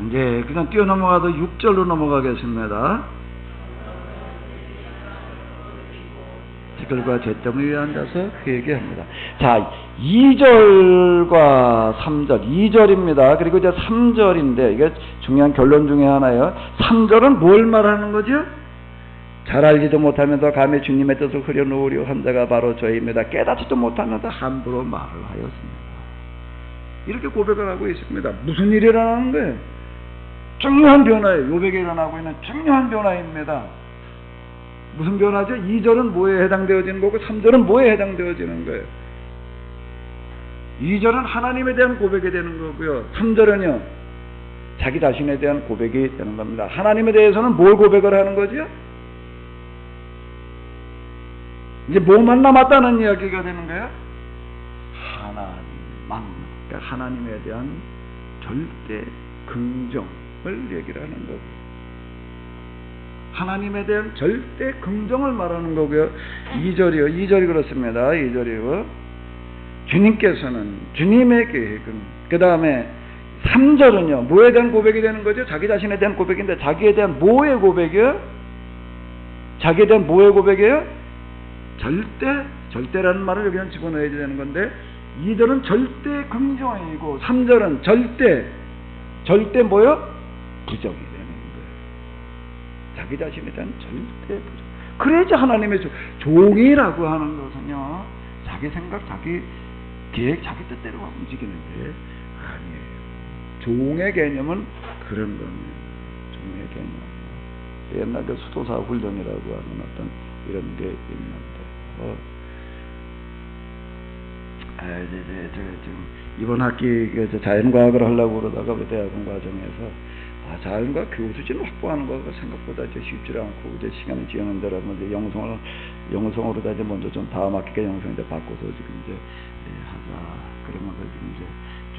이제 그냥 뛰어넘어가도 6절로 넘어가겠습니다. 지글과 잿더미 위에 앉아서 회개합니다. 자, 2절과 3절, 2절입니다. 그리고 이제 3절인데 이게 중요한 결론 중에 하나예요. 3절은 뭘 말하는 거죠? 잘 알지도 못하면서 감히 주님의 뜻을 흐려놓으려 한 자가 바로 저입니다. 깨닫지도 못하면서 함부로 말을 하였습니다. 이렇게 고백을 하고 있습니다. 무슨 일이 일어나는 거예요? 중요한 변화예요. 욥에게 일어나고 있는 중요한 변화입니다. 무슨 변화죠? 2절은 뭐에 해당되어지는 거고 3절은 뭐에 해당되어지는 거예요? 2절은 하나님에 대한 고백이 되는 거고요. 3절은요, 자기 자신에 대한 고백이 되는 겁니다. 하나님에 대해서는 뭘 고백을 하는 거죠? 이제 뭐만 남았다는 이야기가 되는 거예요? 하나님만. 그러니까 하나님에 대한 절대 긍정을 얘기를 하는 거고요. 하나님에 대한 절대 긍정을 말하는 거고요. 2절이요. 2절이 그렇습니다. 2절이요. 주님께서는, 주님의 계획은, 그 다음에 3절은요. 뭐에 대한 고백이 되는 거죠? 자기 자신에 대한 고백인데 자기에 대한 뭐의 고백이요? 자기에 대한 뭐의 고백이에요? 절대라는 말을 여기는 집어넣어야 되는 건데 2절은 절대 긍정이고 3절은 절대 뭐요? 부정이 되는 거예요. 자기 자신에 대한 절대 부정. 그래야지 하나님의 종이라고 하는 것은요, 자기 생각, 자기 계획, 자기 뜻대로 움직이는데 아니에요. 종의 개념은 그런 겁니다. 종의 개념. 옛날 그 수도사 훈련이라고 하는 어떤 이런 게 있는데, 지금 이번 학기 자연과학을 하려고 그러다가 우리 대학원 과정에서 자연과학 교수진을 확보하는 거가 생각보다 쉽지 않고 이제 시간이 지나는 대로 이제 영성으로 다 이제 먼저 좀 다음 학기가 영성인데 바꿔서 지금 이제 하자 그러면서 지금 이제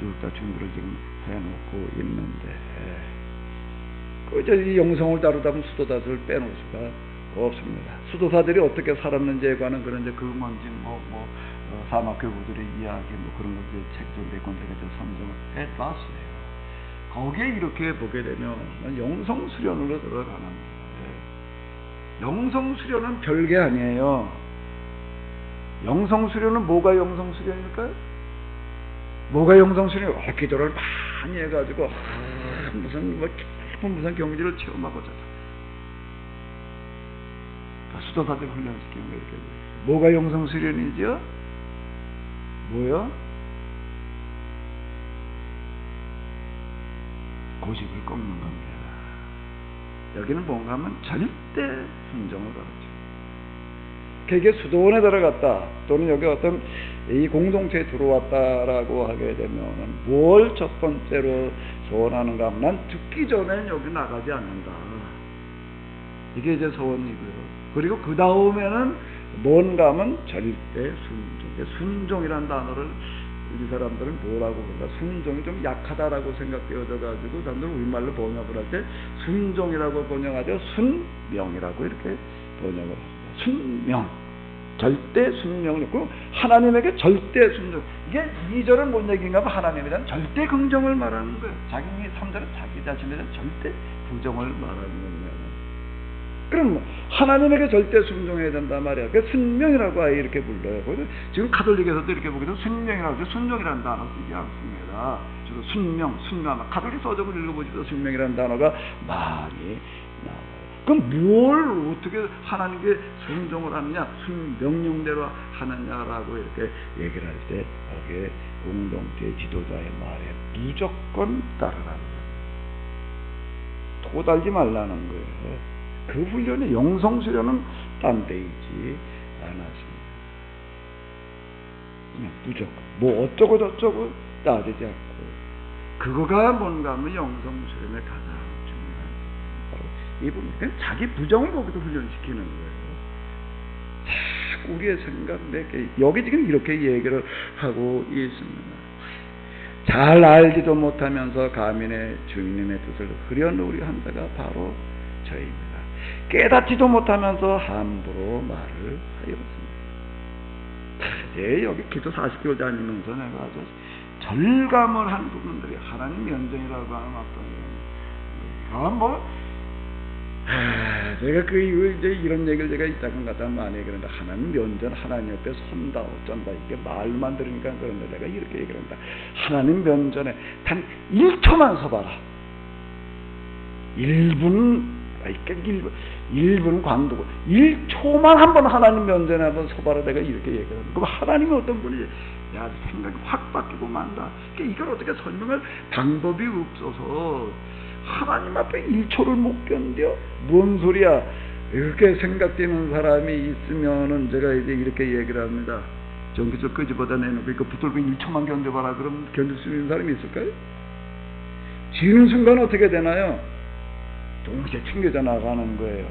쭉 다 준비를 지금 해놓고 있는데, 이제 이 영성을 다루다 보면 수도사들을 빼놓을 수가 없습니다. 수도사들이 어떻게 살았는지에 관한 그런 이제 근원진 사막교부들의 이야기 그런 거 책좀 내건 제가 선정을 해놨어요. 거기에 이렇게 보게 되면 영성 수련으로 들어가는 거예요. 영성 수련은 별게 아니에요. 영성 수련은 뭐가 영성 수련일까요? 뭐가 영성 수련이에요? 기도를 많이 해가지고 무슨 경지를 체험하고자. 수도사들 훈련시키는 거 이렇게. 뭐가 영성 수련이죠? 뭐요? 고집을 꺾는 겁니다. 여기는 뭔가 하면 절대 순종을 가르쳐. 이게 수도원에 들어갔다 또는 여기 어떤 이 공동체에 들어왔다라고 하게 되면 뭘 첫 번째로 소원하는가 하면 난 죽기 전엔 여기 나가지 않는다. 이게 이제 소원이고요. 그리고 그 다음에는 뭔가 하면 절대 순종. 순종이라는 단어를 이 사람들은 뭐라고 그럴까? 순종이 좀 약하다라고 생각되어져가지고 사람들은 우리말로 번역을 할 때 순종이라고 번역하죠. 순명이라고 이렇게 번역을 합니다. 순명. 절대 순명을 했고 하나님에게 절대 순종. 이게 2절은 뭔 얘기인가 하면 하나님에 대한 절대 긍정을 말하는 거예요. 자기 3절은 자기 자신에 대한 절대 부정을 말하는 겁니다. 그럼 하나님에게 절대 순종해야 된단 말이야. 그 순명이라고 아예 이렇게 불러요. 지금 가톨릭에서도 이렇게 보기도 순명이라고 하죠. 순종이라는 단어 쓰지 않습니다. 주로 순명, 순명. 가톨릭 서적을 읽어보시도 순명이라는 단어가 많이 나와요. 그럼 뭘 어떻게 하나님께 순종을 하느냐, 순명령대로 하느냐라고 이렇게 얘기를 할 때 여기에 공동체 지도자의 말에 무조건 따르라는 거예요. 토달지 말라는 거예요. 그 훈련이 영성 수련은 딴 데 있지 않았습니다. 그냥 무조건 뭐 어쩌고 저쩌고 따지지 않고, 그거가 뭔가 하면 영성 수련의 가장 중요한 바로 이 부분. 자기 부정을 거기서 훈련시키는 거예요. 자꾸 우리의 생각 내게 여기 지금 이렇게 얘기를 하고 있습니다. 잘 알지도 못하면서 가민의 주님의 뜻을 흐려놓으려 한 자가 바로 저희입니다. 깨닫지도 못하면서 함부로 말을 하였습니다. 이제 여기 기도 40개월 다니면서 내가 아주 절감을 한 부분들이 하나님 면전이라고 하는 어떤 제가 그 이후에 이제 이런 얘기를 제가 이따금 갖다 많이 그런다. 하나님 면전, 하나님 옆에 선다, 어쩐다. 이게 말만 들으니까 그런데 내가 이렇게 얘기를 한다. 하나님 면전에 단 1초만 서봐라. 1분 광도고 1초만 한번 하나님 면전에 한번 서봐라. 내가 이렇게 얘기를 한다. 그럼 하나님이 어떤 분이 야, 생각이 확 바뀌고 만다. 이걸 어떻게 설명할 방법이 없어서 하나님 앞에 1초를 못 견뎌? 뭔 소리야? 이렇게 생각되는 사람이 있으면은 제가 이제 이렇게 얘기를 합니다. 전기줄 끄집어다 내놓고 이거 붙들고 1초만 견뎌봐라. 그럼 견딜 수 있는 사람이 있을까요? 지는 순간 어떻게 되나요? 동시에 튕겨져 나가는 거예요.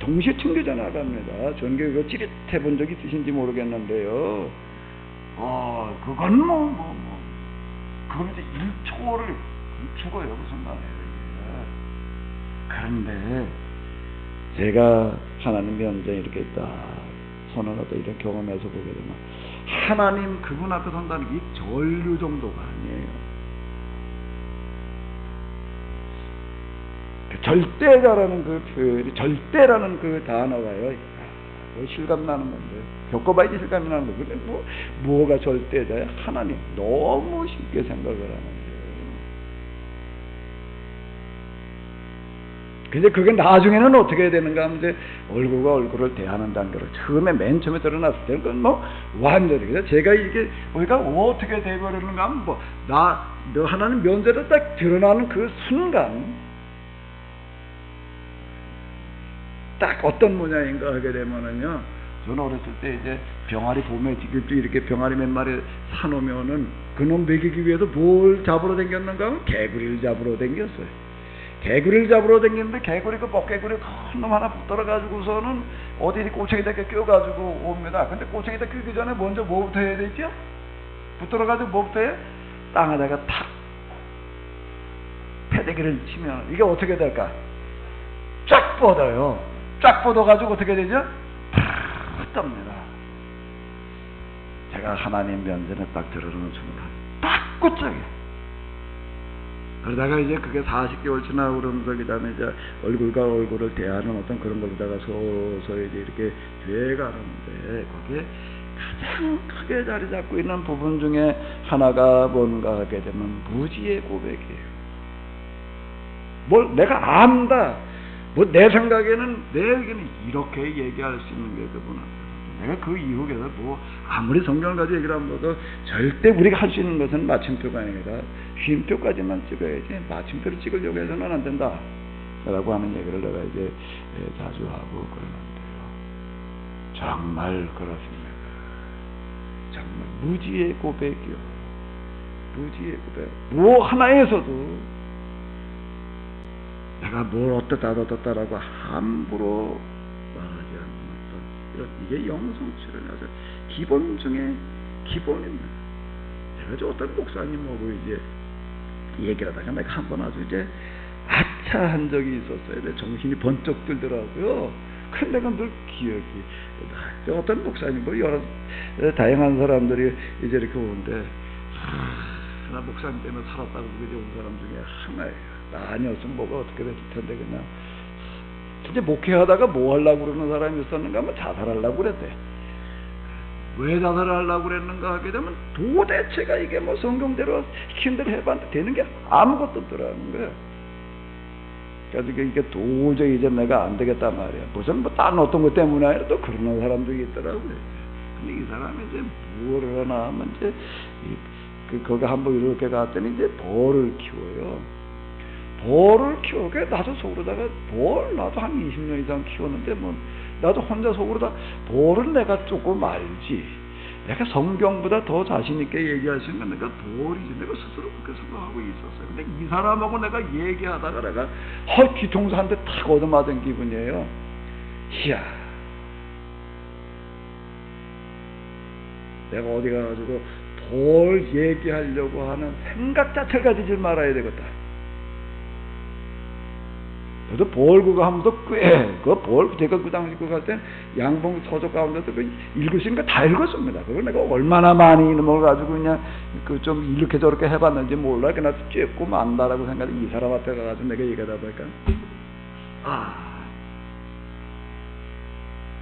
동시에 튕겨져 나갑니다. 전기 이거 찌릿해 본 적 있으신지 모르겠는데요. 그건 그건 이제 1초를 죽어요. 무슨 말이에요. 그런데 제가 하나님 면전에 이렇게 딱 서는 어떤 이런 경험에서 보게 되면 하나님 그분 앞에 선다는 게 전류 정도가 아니에요. 절대자라는 그 표현이, 절대라는 그 단어가요. 실감 나는 건데, 겪어봐야지 실감이 나는 거예요. 근데 뭐가 절대자야? 하나님. 너무 쉽게 생각을 하는 거예요. 근데 그게 나중에는 어떻게 되는가 하면 이제 얼굴과 얼굴을 대하는 단계로 맨 처음에 드러났을 때는 그건 완전히. 그래서 제가 이게 우리가 어떻게 돼버리는가 하면 하나님 면전에 딱 드러나는 그 순간 딱 어떤 모양인가 하게 되면은요, 저는 어렸을 때 이제 병아리 봄에 이렇게 병아리 몇 마리 사놓으면은 그놈 먹이기 위해서 뭘 잡으러 댕겼는가 하면 개구리를 잡으러 댕겼어요. 개구리를 잡으러 댕겼는데 개구리 그 먹개구리 큰 놈 하나 붙들어가지고서는 어디 꼬챙이다 끼워가지고 옵니다. 근데 꼬챙이다 끼기 전에 먼저 뭐부터 해야 되죠? 붙들어가지고 뭐부터 해? 땅에다가 탁 패대기를 치면 이게 어떻게 될까? 쫙 뻗어요. 쫙 뻗어가지고 어떻게 되죠? 팍 뜹니다. 제가 하나님 면전에 딱 들어오는 순간 딱 꽂혀요. 그러다가 이제 그게 40개월 지나고 그러면서 그 다음에 이제 얼굴과 얼굴을 대하는 어떤 그런 걸로다가 서서히 이제 이렇게 돼가는데, 거기에 가장 크게 자리 잡고 있는 부분 중에 하나가 뭔가 하게 되면 무지의 고백이에요. 뭘 내가 안다. 내 생각에는, 내 의견은 이렇게 얘기할 수 있는 게 그분은. 내가 그 이후에서 아무리 성경을 가지고 얘기를 하면서 절대 우리가 할 수 있는 것은 마침표가 아니라 쉼표까지만 찍어야지 마침표를 찍으려고 해서는 안 된다. 라고 하는 얘기를 내가 이제 자주 하고 그러는데요. 정말 그렇습니다. 정말 무지의 고백이요. 무지의 고백. 하나에서도 내가 뭘 어떻다라고 함부로 말하지 않는 이게 영성출연해서 기본 중에 기본입니다. 제가 어떤 목사님하고 이제 얘기를 하다가 내가 한 번 아주 이제 아차한 적이 있었어요. 내 정신이 번쩍 들더라고요. 근데 내가 늘 기억이 어떤 목사님 여러 다양한 사람들이 이제 이렇게 오는데 나 목사님 때문에 살았다고 그게 온 사람 중에 하나예요. 아니었으면 뭐가 어떻게 됐을 텐데 그냥 진짜 목회하다가 뭐 하려고 그러는 사람이 있었는가 하면 자살하려고 그랬대. 왜 자살을 하려고 그랬는가 하게 되면 도대체가 이게 뭐 성경대로 시킨 대로 해봤는데 되는 게 아무것도 없더라는 거야. 그래서 이게 도저히 이제 내가 안 되겠다 말이야. 무슨 뭐 다른 어떤 것 때문에 아니라 또 그러는 사람도 있더라고요. 근데 이 사람이 이제 뭐를 하나 하면 이제 거기 한번 이렇게 갔더니 이제 벌을 키워요. 벌을 키우게 나도 속으로다가 나도 한 20년 이상 키웠는데 뭐 나도 혼자 속으로다 벌은 내가 조금 알지. 내가 성경보다 더 자신있게 얘기할 수 있는 건 내가 벌이지. 내가 스스로 그렇게 생각하고 있었어요. 근데 이 사람하고 내가 얘기하다가 내가 뒤통수 한 대 탁 얻어맞은 기분이에요. 이야, 내가 어디 가가지고 벌 얘기하려고 하는 생각 자체를 가지지 말아야 되겠다. 그래서 벌 그거 하면서 제가 그 당시 그거 갈 때 양봉 서적 가운데서 그 읽으신 거 다 읽었습니다. 그걸 내가 얼마나 많이 이놈을 가지고 그냥 좀 이렇게 저렇게 해봤는지 몰라. 그냥 쬐고 만다라고 생각해. 이 사람 앞에 가가지고 내가 얘기하다 보니까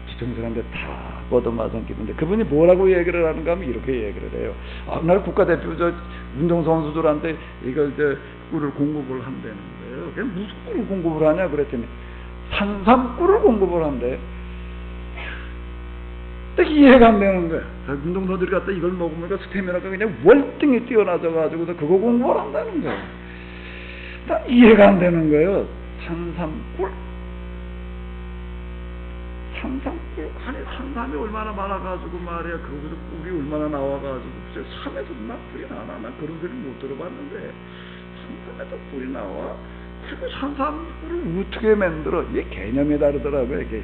뒤통수한테 다 얻어맞은 기분인데 그분이 뭐라고 얘기를 하는가 하면 이렇게 얘기를 해요. 나는 국가대표 운동선수들한테 이걸 꿀을 공급을 한다는 거예요. 그게 무슨 꿀을 공급을 하냐 그랬더니 산삼꿀을 공급을 한대. 이해가 안 되는 거야. 운동선수들이 갖다 이걸 먹으면 스태미나가 그냥 월등히 뛰어나져가지고 그거 공급을 한다는 거야. 난 이해가 안 되는 거예요. 산삼꿀. 산삼꿀, 아니 산삼이 얼마나 많아가지고 말이야. 거기서 꿀이 얼마나 나와가지고 산에서 막 꿀이 나나? 나 그런 소리 못 들어봤는데 산삼에도 꿀이 나와? 그리고 산삼꿀을 어떻게 만들어? 이게 개념이 다르더라고요. 이게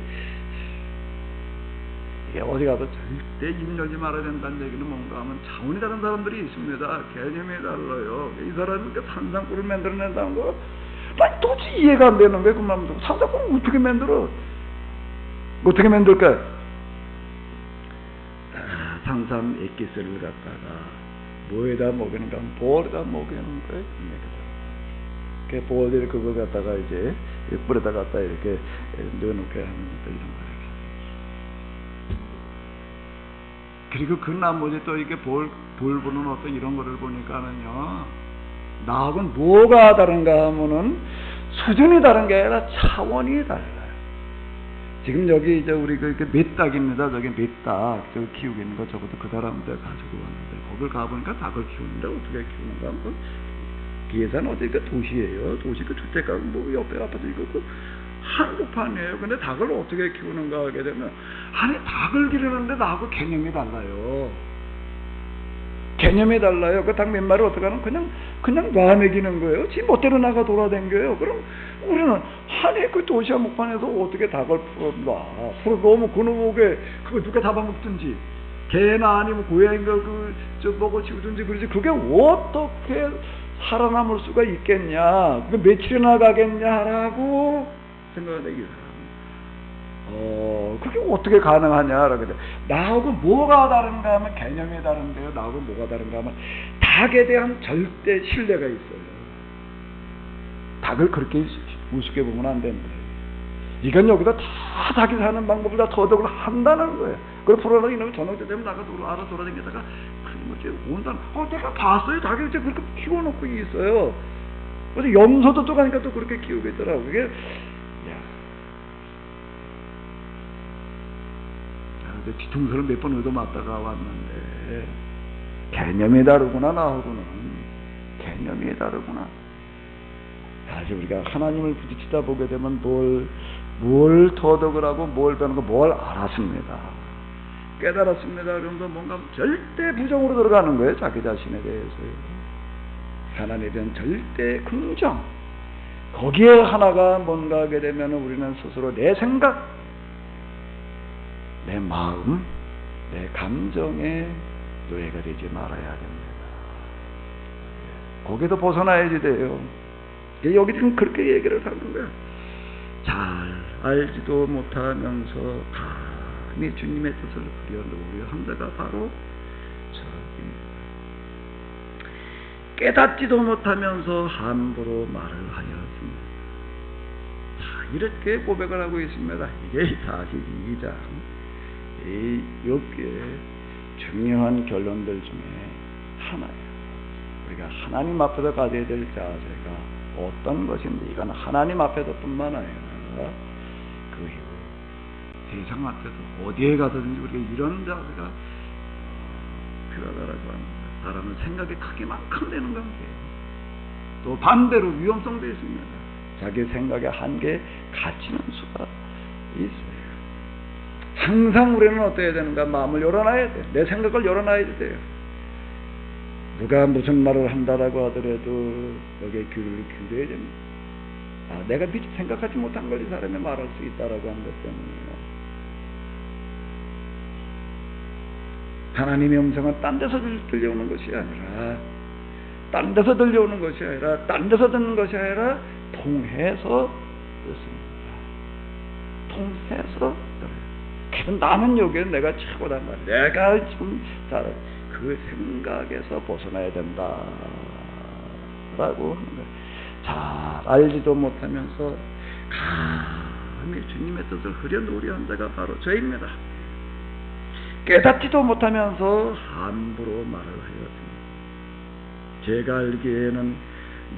어디 가서 절대 입 열지 말아야 된다는 얘기는 뭔가 하면 차원이 다른 사람들이 있습니다. 개념이 달라요. 이 사람이 산삼꿀을 만들어낸다는 거 난 도저히 이해가 안 되는 거예요. 그 마음도 산삼꿀을 어떻게 만들어? 어떻게 만들까? 산삼 액기스를 갖다가 뭐에다 먹이는가? 볼에다 먹이는 거예요. 그 볼을 그걸 갖다가 이제 뿔에다 갖다 이렇게 넣어놓게 하는 이런 거예요. 그리고 그 나머지 또 이렇게 볼 보는 어떤 이런 거를 보니까는요, 나하고는 뭐가 다른가 하면은 수준이 다른 게 아니라 차원이 달라요. 지금 여기 이제 우리 몇 닭입니다. 저기 몇 닭, 저기 키우고 있는 거 저것도 그 사람들 가지고 왔는데, 거길 가보니까 닭을 키우는데 어떻게 키우는가 하면, 비해산 어디 도시예요. 도시 주택가고 뭐 옆에 아파트 이거 한복판이에요. 근데 닭을 어떻게 키우는가 하게 되면, 아니 닭을 기르는데 나하고 개념이 달라요. 개념이 달라요. 그 닭 몇 마리 어떻게 하면 그냥 놔먹이는 거예요. 지 멋대로 나가 돌아다녀요. 그럼 우리는 아니 그 도시 한복판에서 어떻게 닭을 풀어놓으면 그놈에게 그거 누가 잡아먹든지, 개나 아니면 고양이가 저 먹어 치우든지 그러지, 그게 어떻게 살아남을 수가 있겠냐, 그 며칠이나 가겠냐라고 생각하는 이 사람. 그게 어떻게 가능하냐라고. 나하고 뭐가 다른가 하면 개념이 다른데요. 나하고 뭐가 다른가 하면 닭에 대한 절대 신뢰가 있어요. 닭을 그렇게 우습게 보면 안 된다. 이건 여기다 다 닭이 사는 방법을 다 터득을 한다는 거예요. 그걸 풀어놔 이놈이 저녁 때 되면 나가 알아 돌아다니다가 뭐지 온다는. 내가 봤어요. 닭이 이제 그렇게 키워놓고 있어요. 그래서 염소도 또 가니까 또 그렇게 키우고 있더라고. 그게 뒤통수를 몇 번 얻어맞다가 왔는데 개념이 다르구나. 나하고는 개념이 다르구나. 사실 우리가 하나님을 부딪히다 보게 되면 뭘 터득을 하고 뭘 배우는 거 뭘 알았습니다. 깨달았습니다. 그러면서 뭔가 절대 부정으로 들어가는 거예요. 자기 자신에 대해서요. 하나님에 대한 절대 긍정. 거기에 하나가 뭔가 하게 되면 우리는 스스로 내 생각, 내 마음, 내 감정에 노예가 되지 말아야 됩니다. 거기도 벗어나야지 돼요. 여기 지금 그렇게 얘기를 하는 거야. 잘 알지도 못하면서 감히 주님의 뜻을 그려놓으려 한다가 바로 저입니다. 깨닫지도 못하면서 함부로 말을 하였습니다. 자, 이렇게 고백을 하고 있습니다. 이게 42장 이 욥기의 중요한 결론들 중에 하나예요. 우리가 하나님 앞에서 가져야 될 자세가 어떤 것인데, 이건 하나님 앞에서 뿐만 아니라 그 이후 세상 앞에서 어디에 가서든지 우리가 이런 자세가 필요하다라고 합니다. 사람은 생각이 크기만큼 되는 관계예요. 또 반대로 위험성도 있습니다. 자기 생각의 한계에 갇히는 수가 있어요. 항상 우리는 어떻게 되는가? 마음을 열어놔야 돼. 내 생각을 열어놔야 돼요. 누가 무슨 말을 한다라고 하더라도 여기에 귀를 기울여야 됩니다. 내가 미처 생각하지 못한 걸 이 사람이 말할 수 있다라고 하는 것 때문에요. 하나님의 음성은 딴 데서 들려오는 것이 아니라, 딴 데서 들려오는 것이 아니라, 딴 데서 듣는 것이 아니라 통해서 듣습니다. 통해서 들어요. 그래서 나는 여기에 내가 최고단 말이야. 내가 지금 그 생각에서 벗어나야 된다 라고 하는 거예요. 잘 알지도 못하면서 감히 주님의 뜻을 흐려놓으려 한 자가 바로 저입니다. 깨닫지도 못하면서 함부로 말을 하였습니다. 제가 알기에는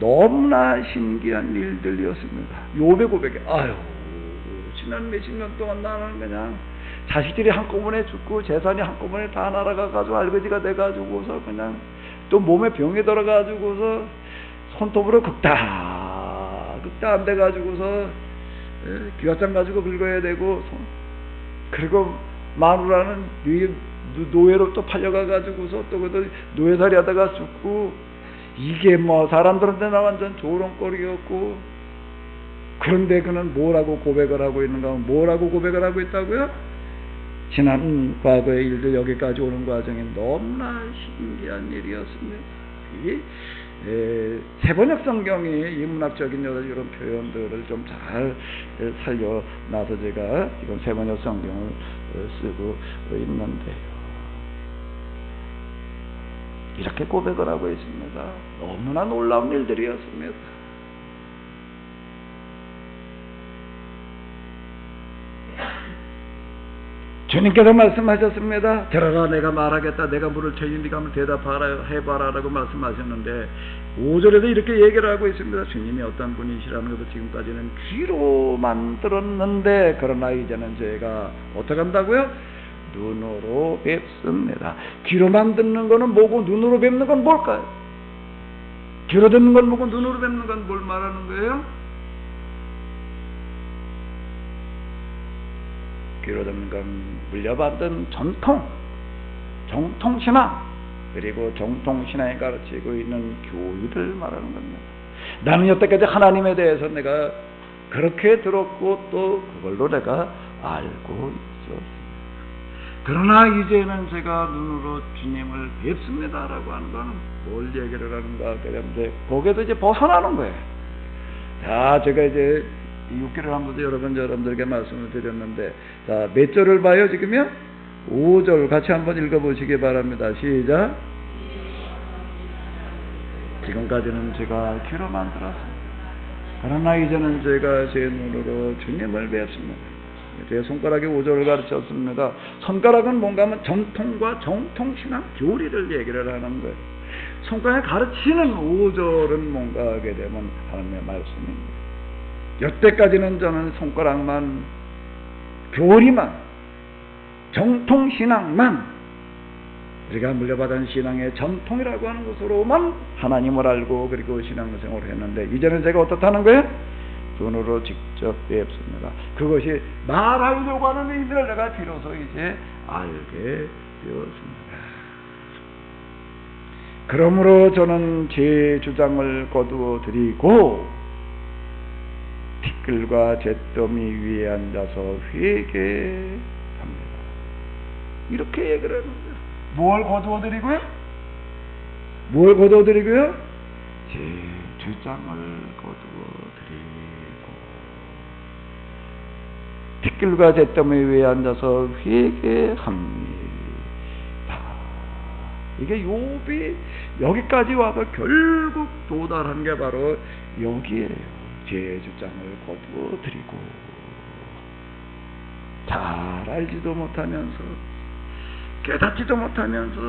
너무나 신기한 일들이었습니다. 욥의 고백에 지난 몇십 년 동안 나는 그냥 자식들이 한꺼번에 죽고 재산이 한꺼번에 다 날아가가지고 알거지가 돼가지고서 그냥 또 몸에 병이 들어가지고서 손톱으로 극다 안 돼가지고서 기와장 가지고 긁어야 되고, 그리고 마누라는 노예로 또 팔려가가지고서 또 노예살이 하다가 죽고, 이게 뭐 사람들한테는 완전 조롱거리였고, 그런데 그는 뭐라고 고백을 하고 있는가? 뭐라고 고백을 하고 있다고요? 지난 과거의 일들 여기까지 오는 과정이 너무나 신기한 일이었습니다. 세번역 성경이 이 문학적인 이런 표현들을 좀 잘 살려놔서 제가 이건 세번역 성경을 쓰고 있는데요. 이렇게 고백을 하고 있습니다. 너무나 놀라운 일들이었습니다. 주님께서 말씀하셨습니다. 들어라, 내가 말하겠다. 내가 물을 테니 네가 한번 대답하라 해봐라 라고 말씀하셨는데, 5절에도 이렇게 얘기를 하고 있습니다. 주님이 어떤 분이시라는 것도 지금까지는 귀로만 들었는데, 그러나 이제는 제가 어떻게 한다고요? 눈으로 뵙습니다. 귀로만 듣는 거는 뭐고 눈으로 뵙는 건 뭘까요? 귀로 듣는 건 뭐고 눈으로 뵙는 건 뭘 말하는 거예요? 귀로 듣는 건 물려받은 정통신앙, 그리고 정통신앙에 가르치고 있는 교리를 말하는 겁니다. 나는 여태까지 하나님에 대해서 내가 그렇게 들었고 또 그걸로 내가 알고 있었습니다. 그러나 이제는 제가 눈으로 주님을 뵙습니다라고 하는 건 뭘 얘기를 하는가? 그런데 거기에서 이제 벗어나는 거예요. 자, 제가 이제 6기를 한번도 여러분들에게 말씀을 드렸는데, 자, 몇 절을 봐요 지금요? 5절 같이 한번 읽어보시기 바랍니다. 시작. 지금까지는 제가 귀로만 들었습니다. 그러나 이제는 제가 제 눈으로 주님을 뵙습니다. 제 손가락에 5절을 가르쳤습니다. 손가락은 뭔가 하면 전통과 정통신앙 교리를 얘기를 하는 거예요. 손가락에 가르치는 5절은 뭔가 하게 되면 하나님의 말씀입니다. 여태까지는 저는 손가락만, 교리만, 정통신앙만, 우리가 물려받은 신앙의 전통이라고 하는 것으로만 하나님을 알고 그리고 신앙생활을 했는데, 이제는 제가 어떻다는 거예요? 눈으로 직접 뵙습니다. 그것이 말하려고 하는 의미를 내가 비로소 이제 알게 되었습니다. 그러므로 저는 제 주장을 거두어 드리고 티끌과 잿더미 위에 앉아서 회개합니다. 이렇게 얘기를 하는 거예요. 뭘 거두어 드리고요? 뭘 거두어 드리고요? 제 주장을 거두어 드리고 티끌과 잿더미 위에 앉아서 회개합니다. 이게 욥이 여기까지 와서 결국 도달한 게 바로 여기에요. 제주장을 거두어드리고 잘 알지도 못하면서 깨닫지도 못하면서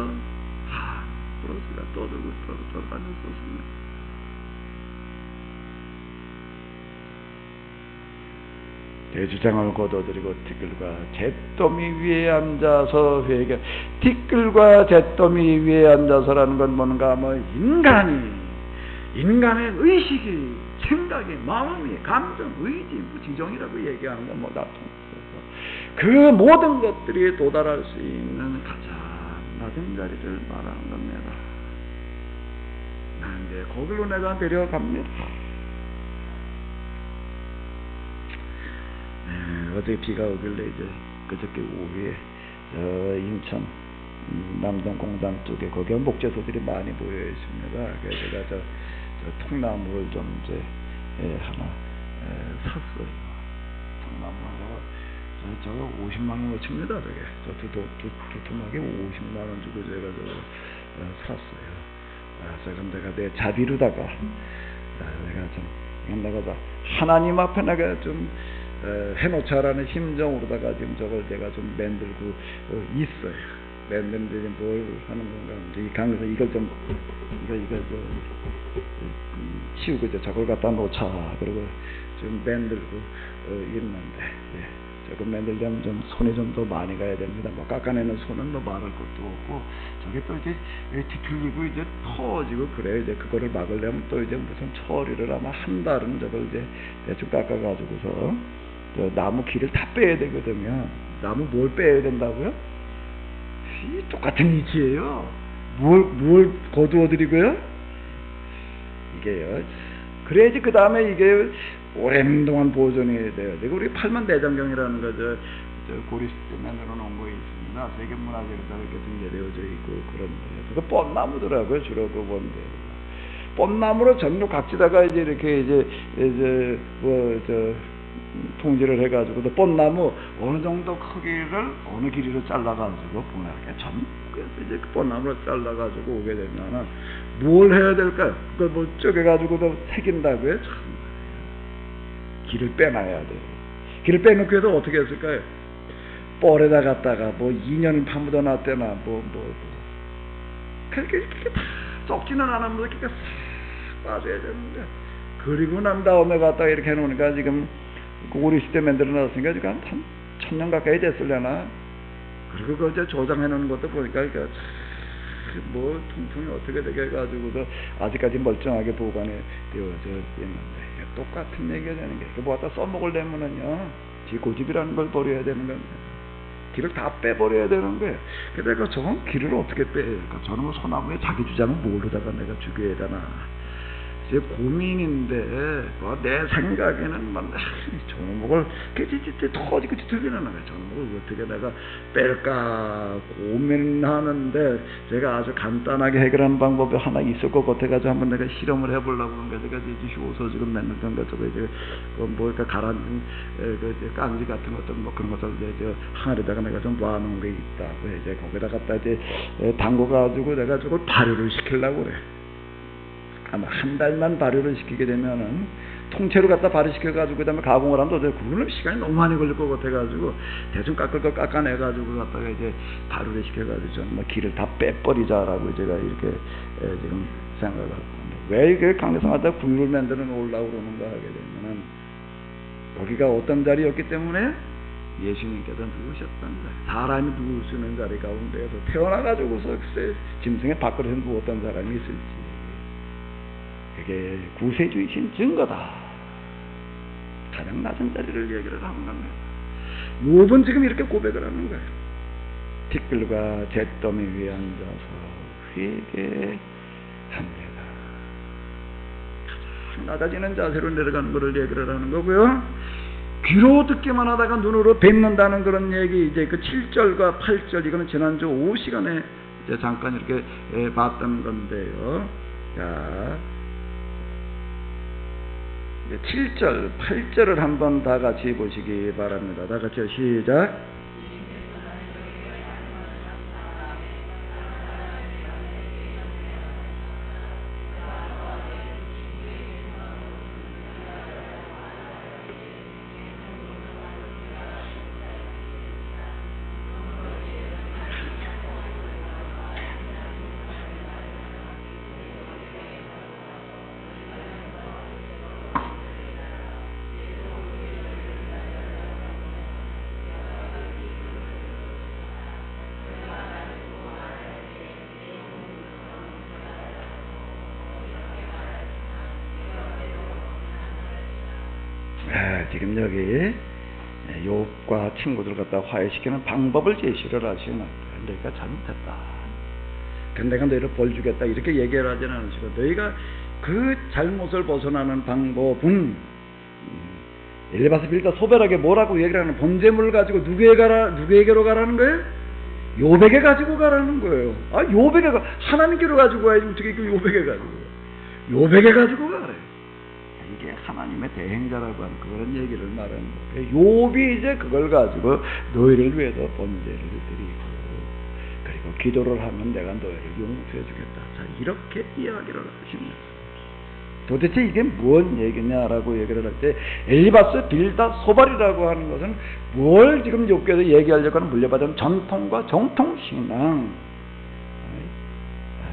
브로스가 떠들고 떠들면서 대주장을 거둬들이고 티끌과 잿더미 위에 앉아서 회개. 티끌과 잿더미 위에 앉아서라는 건 뭔가 인간의 의식이, 생각이, 마음이, 감정, 의지, 지정이라고 얘기하는 건 다 그 모든 것들이 도달할 수 있는 가장 낮은 자리를 말하는 겁니다. 이제 거기로 내가 데려갑니다. 어제 비가 오길래 이제 그저께 오후에 인천 남동공단 쪽에 거기에 목재소들이 많이 모여 있습니다. 그래서 제가 저 통나무를 좀 이제 하나 샀어요. 통나무가 저거 50만 원을 칩니다. 저게 저 두툼하게 50만 원 주고 제가 저거 샀어요. 그럼 내가 내 자비로다가 내가 좀 내가 하나님 앞에 내가 좀 해놓자라는 심정으로다가 지금 저걸 제가 좀 만들고 있어요. 만드는데 뭘 하는 건가? 이 강에서 이걸 좀 이거 치우고 이제 저걸 갖다 놓자. 그리고 좀 만들고 있는데 저거 만들려면 좀 손이 좀 더 많이 가야 됩니다. 뭐 깎아내는 손은 뭐 말할 것도 없고 저게 또 이제 뒤틀리고 이제 터지고 그래요. 이제 그거를 막으려면 또 이제 무슨 처리를 아마 한 달은 저걸 이제 대충 깎아가지고서 나무 길을 다 빼야 되거든요. 나무 뭘 빼야 된다고요? 똑같은 이치예요. 뭘 거두어드리고요? 이게요. 그래야지 그 다음에 이게 오랜 동안 보존이 돼야 되고 우리 팔만대장경이라는 거죠. 고리스 때 만들어 놓은 거 있습니다. 세계문화재로다 이렇게 등재되어져 있고 그런데 그거 뻔나무더라고요. 주로 그 본데 뻔나무로 전부 각지다가 이제 이렇게 이제 통지를 해가지고 또 뻔나무 어느 정도 크기를 어느 길이로 잘라가지고 보내게 전국에서 이제 그 뻔나무로 잘라가지고 오게 되면은 뭘 해야 될까요? 그걸 뭐 쪼개가지고도 새긴다고요? 참 길을 빼놔야 돼요. 길을 빼놓고 해도 어떻게 했을까요? 뻘에다 갖다가 뭐 2년을 파묻어 놨대나 그렇게 다 썩지는 않으면서 이렇게 싹 빠져야 되는데 그리고 난 다음에 갖다가 이렇게 해놓으니까 지금 고리 시대 만들어 놨으니까 지금 한 1000년 가까이 됐을려나. 그리고 그 이제 조장해 놓은 것도 보니까 뭐 통풍이 어떻게 되게 해가지고서 아직까지 멀쩡하게 보관이 되어져 있는데 똑같은 얘기가 되는 게 뭐 갖다 써먹으려면은요 지 고집이라는 걸 버려야 되는 겁니다. 길을 다 빼버려야 되는 거예요. 근데 저건 길을 어떻게 빼야 될까? 저는 뭐 소나무에 자기 주장을 뭘로다가 내가 죽여야 되나 이제 고민인데 내 생각에는 저는 뭘 터지고 뒤틀리는 거예요. 저는 뭘 어떻게 내가 뺄까 고민하는데 제가 아주 간단하게 해결하는 방법이 하나 있을 것 같아가지고 한번 내가 실험을 해보려고 하는 게 제가 이제 효소 지금 몇 년 전가 저거 이제 뭐 가라앉은 그 깡지 같은 것들 뭐 그런 것들 이제 항아리다가 내가 좀 놔놓은 게 있다고 이제 거기다 갖다 이제 담궈가지고 내가 저걸 발효를 시키려고 그래. 아마 한 달만 발효를 시키게 되면은 통째로 갖다 발효시켜가지고 그다음에 가공을 하면 그거는 시간이 너무 많이 걸릴 것 같아가지고 대충 깎을 거 깎아내가지고 갖다가 이제 발효를 시켜가지고 좀 길을 다 빼버리자라고 제가 이렇게 지금 생각을 합니다. 왜 이게 강대상 갖다 국룰 만들어 놓으려고 그러는가 하게 되면은 여기가 어떤 자리였기 때문에 예수님께서 누우셨던 자리, 사람이 누울 수 있는 자리 가운데에서 태어나가지고서 글쎄 짐승의 밥그릇에 누웠던 사람이 있을지. 그게 구세주이신 증거다. 가장 낮은 자리를 얘기를 하는 겁니다. 욥은 지금 이렇게 고백을 하는 거예요. 티끌과 잿더미 위에 앉아서 회개합니다. 가장 낮아지는 자세로 내려가는 것을 얘기를 하는 거고요. 귀로 듣기만 하다가 눈으로 뵙는다는 그런 얘기 이제 그 7절과 8절 이거는 지난주 오후 시간에 이제 잠깐 이렇게 봤던 건데요. 자. 7절, 8절을 한번 다 같이 보시기 바랍니다. 다 같이 시작. 지금 여기 욥과 친구들 갖다 화해시키는 방법을 제시를 하시는, 너희가 잘못했다. 그런데 내가 너희를 벌 주겠다. 이렇게 얘기를 하지는 않으시고, 너희가 그 잘못을 벗어나는 방법은 엘리바스 빌다 소별하게 뭐라고 얘기를 하는, 번제물을 가지고 누구에게로 가라는 거예요? 욥에게 가지고 가라는 거예요. 욥에게 하나님께로 가지고 가야지 어떻게 욥에게 가지고 욥에게 가지고 가래. 이게 하나님의 대행자라고 하는 그런 얘기를 말하는 거예요. 욥이 이제 그걸 가지고 너희를 위해서 번제를 드리고, 그리고 기도를 하면 내가 너희를 용서해 주겠다. 자, 이렇게 이야기를 하십니다. 도대체 이게 뭔 얘기냐라고 얘기를 할 때, 엘리바스 빌다 소발이라고 하는 것은 뭘 지금 욥께서 얘기하려고 하는, 물려받은 전통과 정통신앙,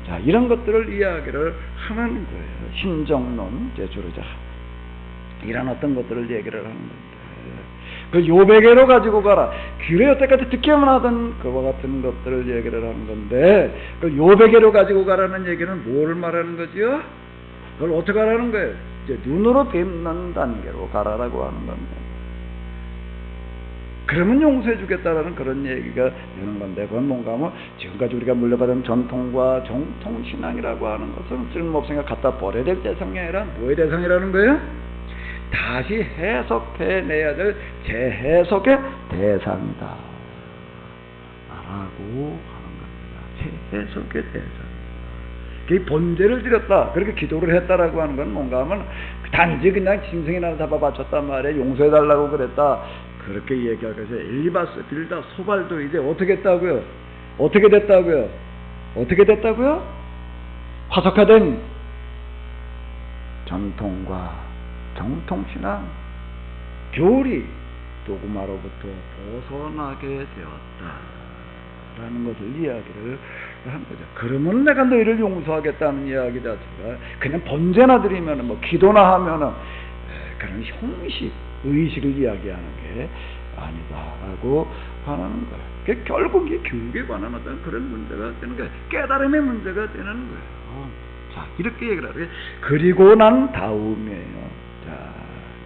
자, 이런 것들을 이야기를 하는 거예요. 신정론, 제주르자, 이런 어떤 것들을 얘기를 하는 건데, 그 욥에게로 가지고 가라. 귀로 여태까지 듣기만 하던 그와 같은 것들을 얘기를 하는 건데, 그 욥에게로 가지고 가라는 얘기는 뭘 말하는 거지요? 그걸 어떻게 하라는 거예요? 이제 눈으로 뵙는 단계로 가라라고 하는 겁니다. 그러면 용서해 주겠다라는 그런 얘기가 되는 건데, 그건 뭔가 하면 지금까지 우리가 물려받은 전통과 정통신앙이라고 하는 것은 쓸모없으니까 갖다 버려야 될 대상이 아니라 뭐의 대상이라는 거예요? 다시 해석해내야 될 재해석의 대상이다 라고 하는 겁니다. 재해석의 대상. 그 번제를 드렸다, 그렇게 기도를 했다라고 하는 건 뭔가 하면 단지 그냥 짐승이나 잡아 바쳤단 말이에요. 용서해달라고 그랬다, 그렇게 얘기하고 해서 엘리바스 빌다 소발도 이제 어떻게 했다고요? 어떻게 됐다고요? 어떻게 됐다고요? 화석화된 전통과 정통신앙 교리 도구마로부터 벗어나게 되었다라는 것을 이야기를 한 거죠. 그러면 내가 너희를 용서하겠다는 이야기 자체가 그냥 번제나 드리면 뭐 기도나 하면은 그런 형식, 의식을 이야기하는 게 아니다라고 하는 거예요. 결국 이 교육에 관한 어떤 그런 문제가 되는 거예요. 깨달음의 문제가 되는 거예요. 자, 이렇게 얘기를 하고요. 그리고 난 다음이에요. 자,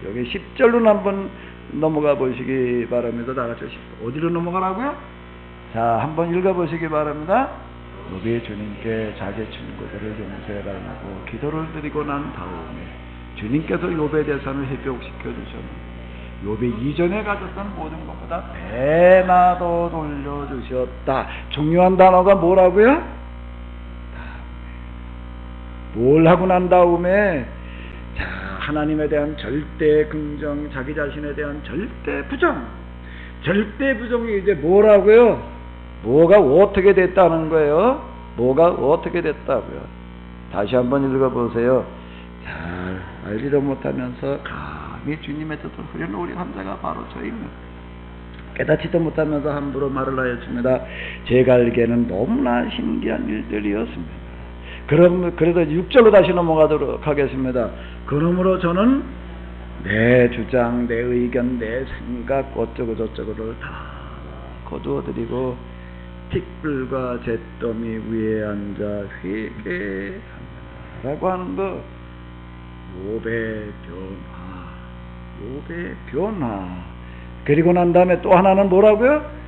여기 10절로 한번 넘어가 보시기 바랍니다. 다 같이 어디로 넘어가라고요? 자, 한번 읽어보시기 바랍니다. 욥이 주님께 자기 친구들을 용서해달라고 기도를 드리고 난 다음에 주님께서 욥의 재산을 회복시켜 주셨는데, 욥이 이전에 가졌던 모든 것보다 배나 더 돌려주셨다. 중요한 단어가 뭐라고요? 뭘 하고 난 다음에, 자, 하나님에 대한 절대 긍정, 자기 자신에 대한 절대 부정, 절대 부정이 이제 뭐라고요? 뭐가 어떻게 됐다는 거예요? 뭐가 어떻게 됐다고요? 다시 한번 읽어보세요. 잘 알지도 못하면서 감히 주님의 뜻을 흐리는 우리 환자가 바로 저입니다. 깨닫지도 못하면서 함부로 말을 하였습니다. 제가 알기에는 너무나 신기한 일들이었습니다. 그래도 6절로 다시 넘어가도록 하겠습니다. 그러므로 저는 내 주장, 내 의견, 내 생각 어쩌고 저쩌고를 다 거두어드리고 틱불과 잿더미 위에 앉아 회개합니다 라고 하는 거, 욥의 변화. 그리고 난 다음에 또 하나는 뭐라고요?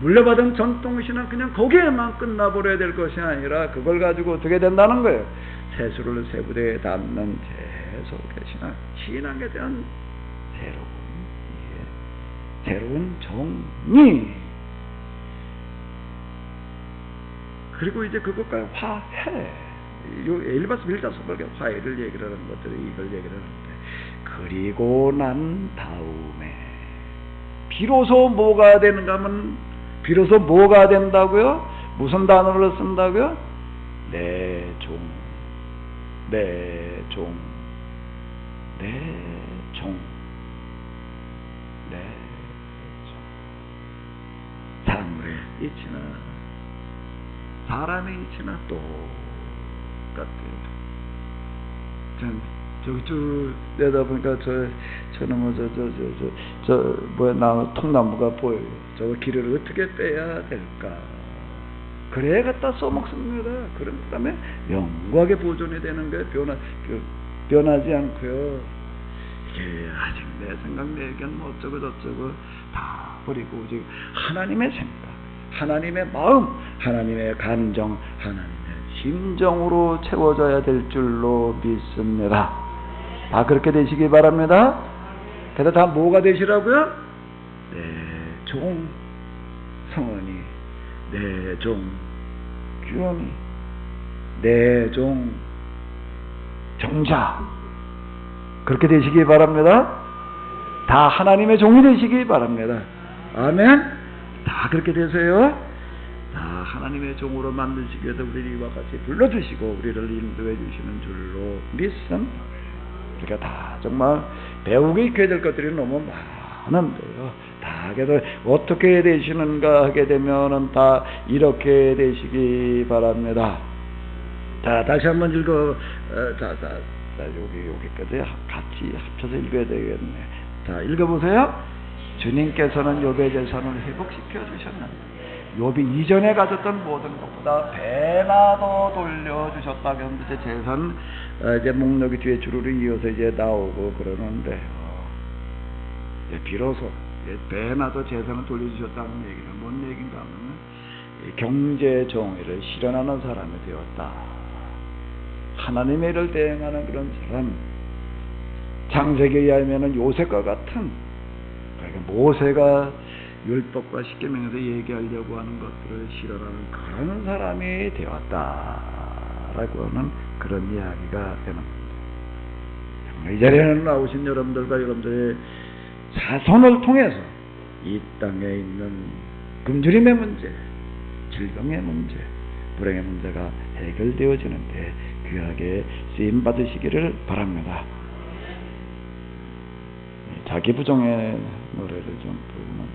물려받은 전통신앙 그냥 거기에만 끝나버려야 될 것이 아니라 그걸 가지고 어떻게 된다는 거예요? 세수를 세부대에 담는 재해석의 신앙에 대한 새로운 정리. 그리고 이제 그것과 화해, 엘리바스 빌다 소발의 화해를 얘기를 하는 것들이 이걸 얘기를 하는데, 그리고 난 다음에 비로소 뭐가 되는가 하면, 비로소 뭐가 된다고요? 무슨 단어를 쓴다고요? 내 종. 사물의 이치나 사람의 이치나 똑같아요. 저기 쭉 내다보니까 통나무가 보여요. 저거 길을 어떻게 빼야 될까? 그래 갖다 써먹습니다. 그런 다음에 영구하게 보존이 되는 거예요. 변하지 않고요. 이게 아직 내 생각 내 의견 뭐 어쩌고 저쩌고 다 버리고 오직 하나님의 생각, 하나님의 마음, 하나님의 감정, 하나님의 심정으로 채워져야 될 줄로 믿습니다. 다 그렇게 되시기 바랍니다. 그래서 다 뭐가 되시라고요? 내 종 성은이, 내 종 규현이, 내 종 정자, 그렇게 되시기 바랍니다. 다 하나님의 종이 되시기 바랍니다. 아멘. 다 그렇게 되세요. 다 하나님의 종으로 만드시기 위해서 우리를 이와 같이 불러주시고 우리를 인도해 주시는 줄로 믿습니다. 그러니까 다 정말 배우고 익혀야 될 것들이 너무 많은데요. 다 그래서 어떻게 되시는가 하게 되면은 다 이렇게 되시기 바랍니다. 자, 다시 한번 읽어. 여기까지 같이 합쳐서 읽어야 되겠네. 자, 읽어보세요. 주님께서는 욥의 재산을 회복시켜 주셨는데 욥이 이전에 가졌던 모든 것보다 배나 더 돌려주셨다. 그런데 재산 이제 목록이 뒤에 주르르 이어서 이제 나오고 그러는데요. 비로소 배나 더 재산을 돌려주셨다는 얘기는 뭔 얘기인가 하면 경제 정의를 실현하는 사람이 되었다. 하나님의 일을 대행하는 그런 사람, 창세기에 의하면 요셉과 같은, 그러니까 모세가 율법과 십계명에서 얘기하려고 하는 것들을 실현하는 그런 사람이 되었다라고 하는 그런 이야기가 되는 겁니다. 이 자리에는 나오신 여러분들과 여러분들의 자손을 통해서 이 땅에 있는 굶주림의 문제, 질병의 문제, 불행의 문제가 해결되어지는데 귀하게 쓰임 받으시기를 바랍니다. 자기 부정의 노래를 좀 부르면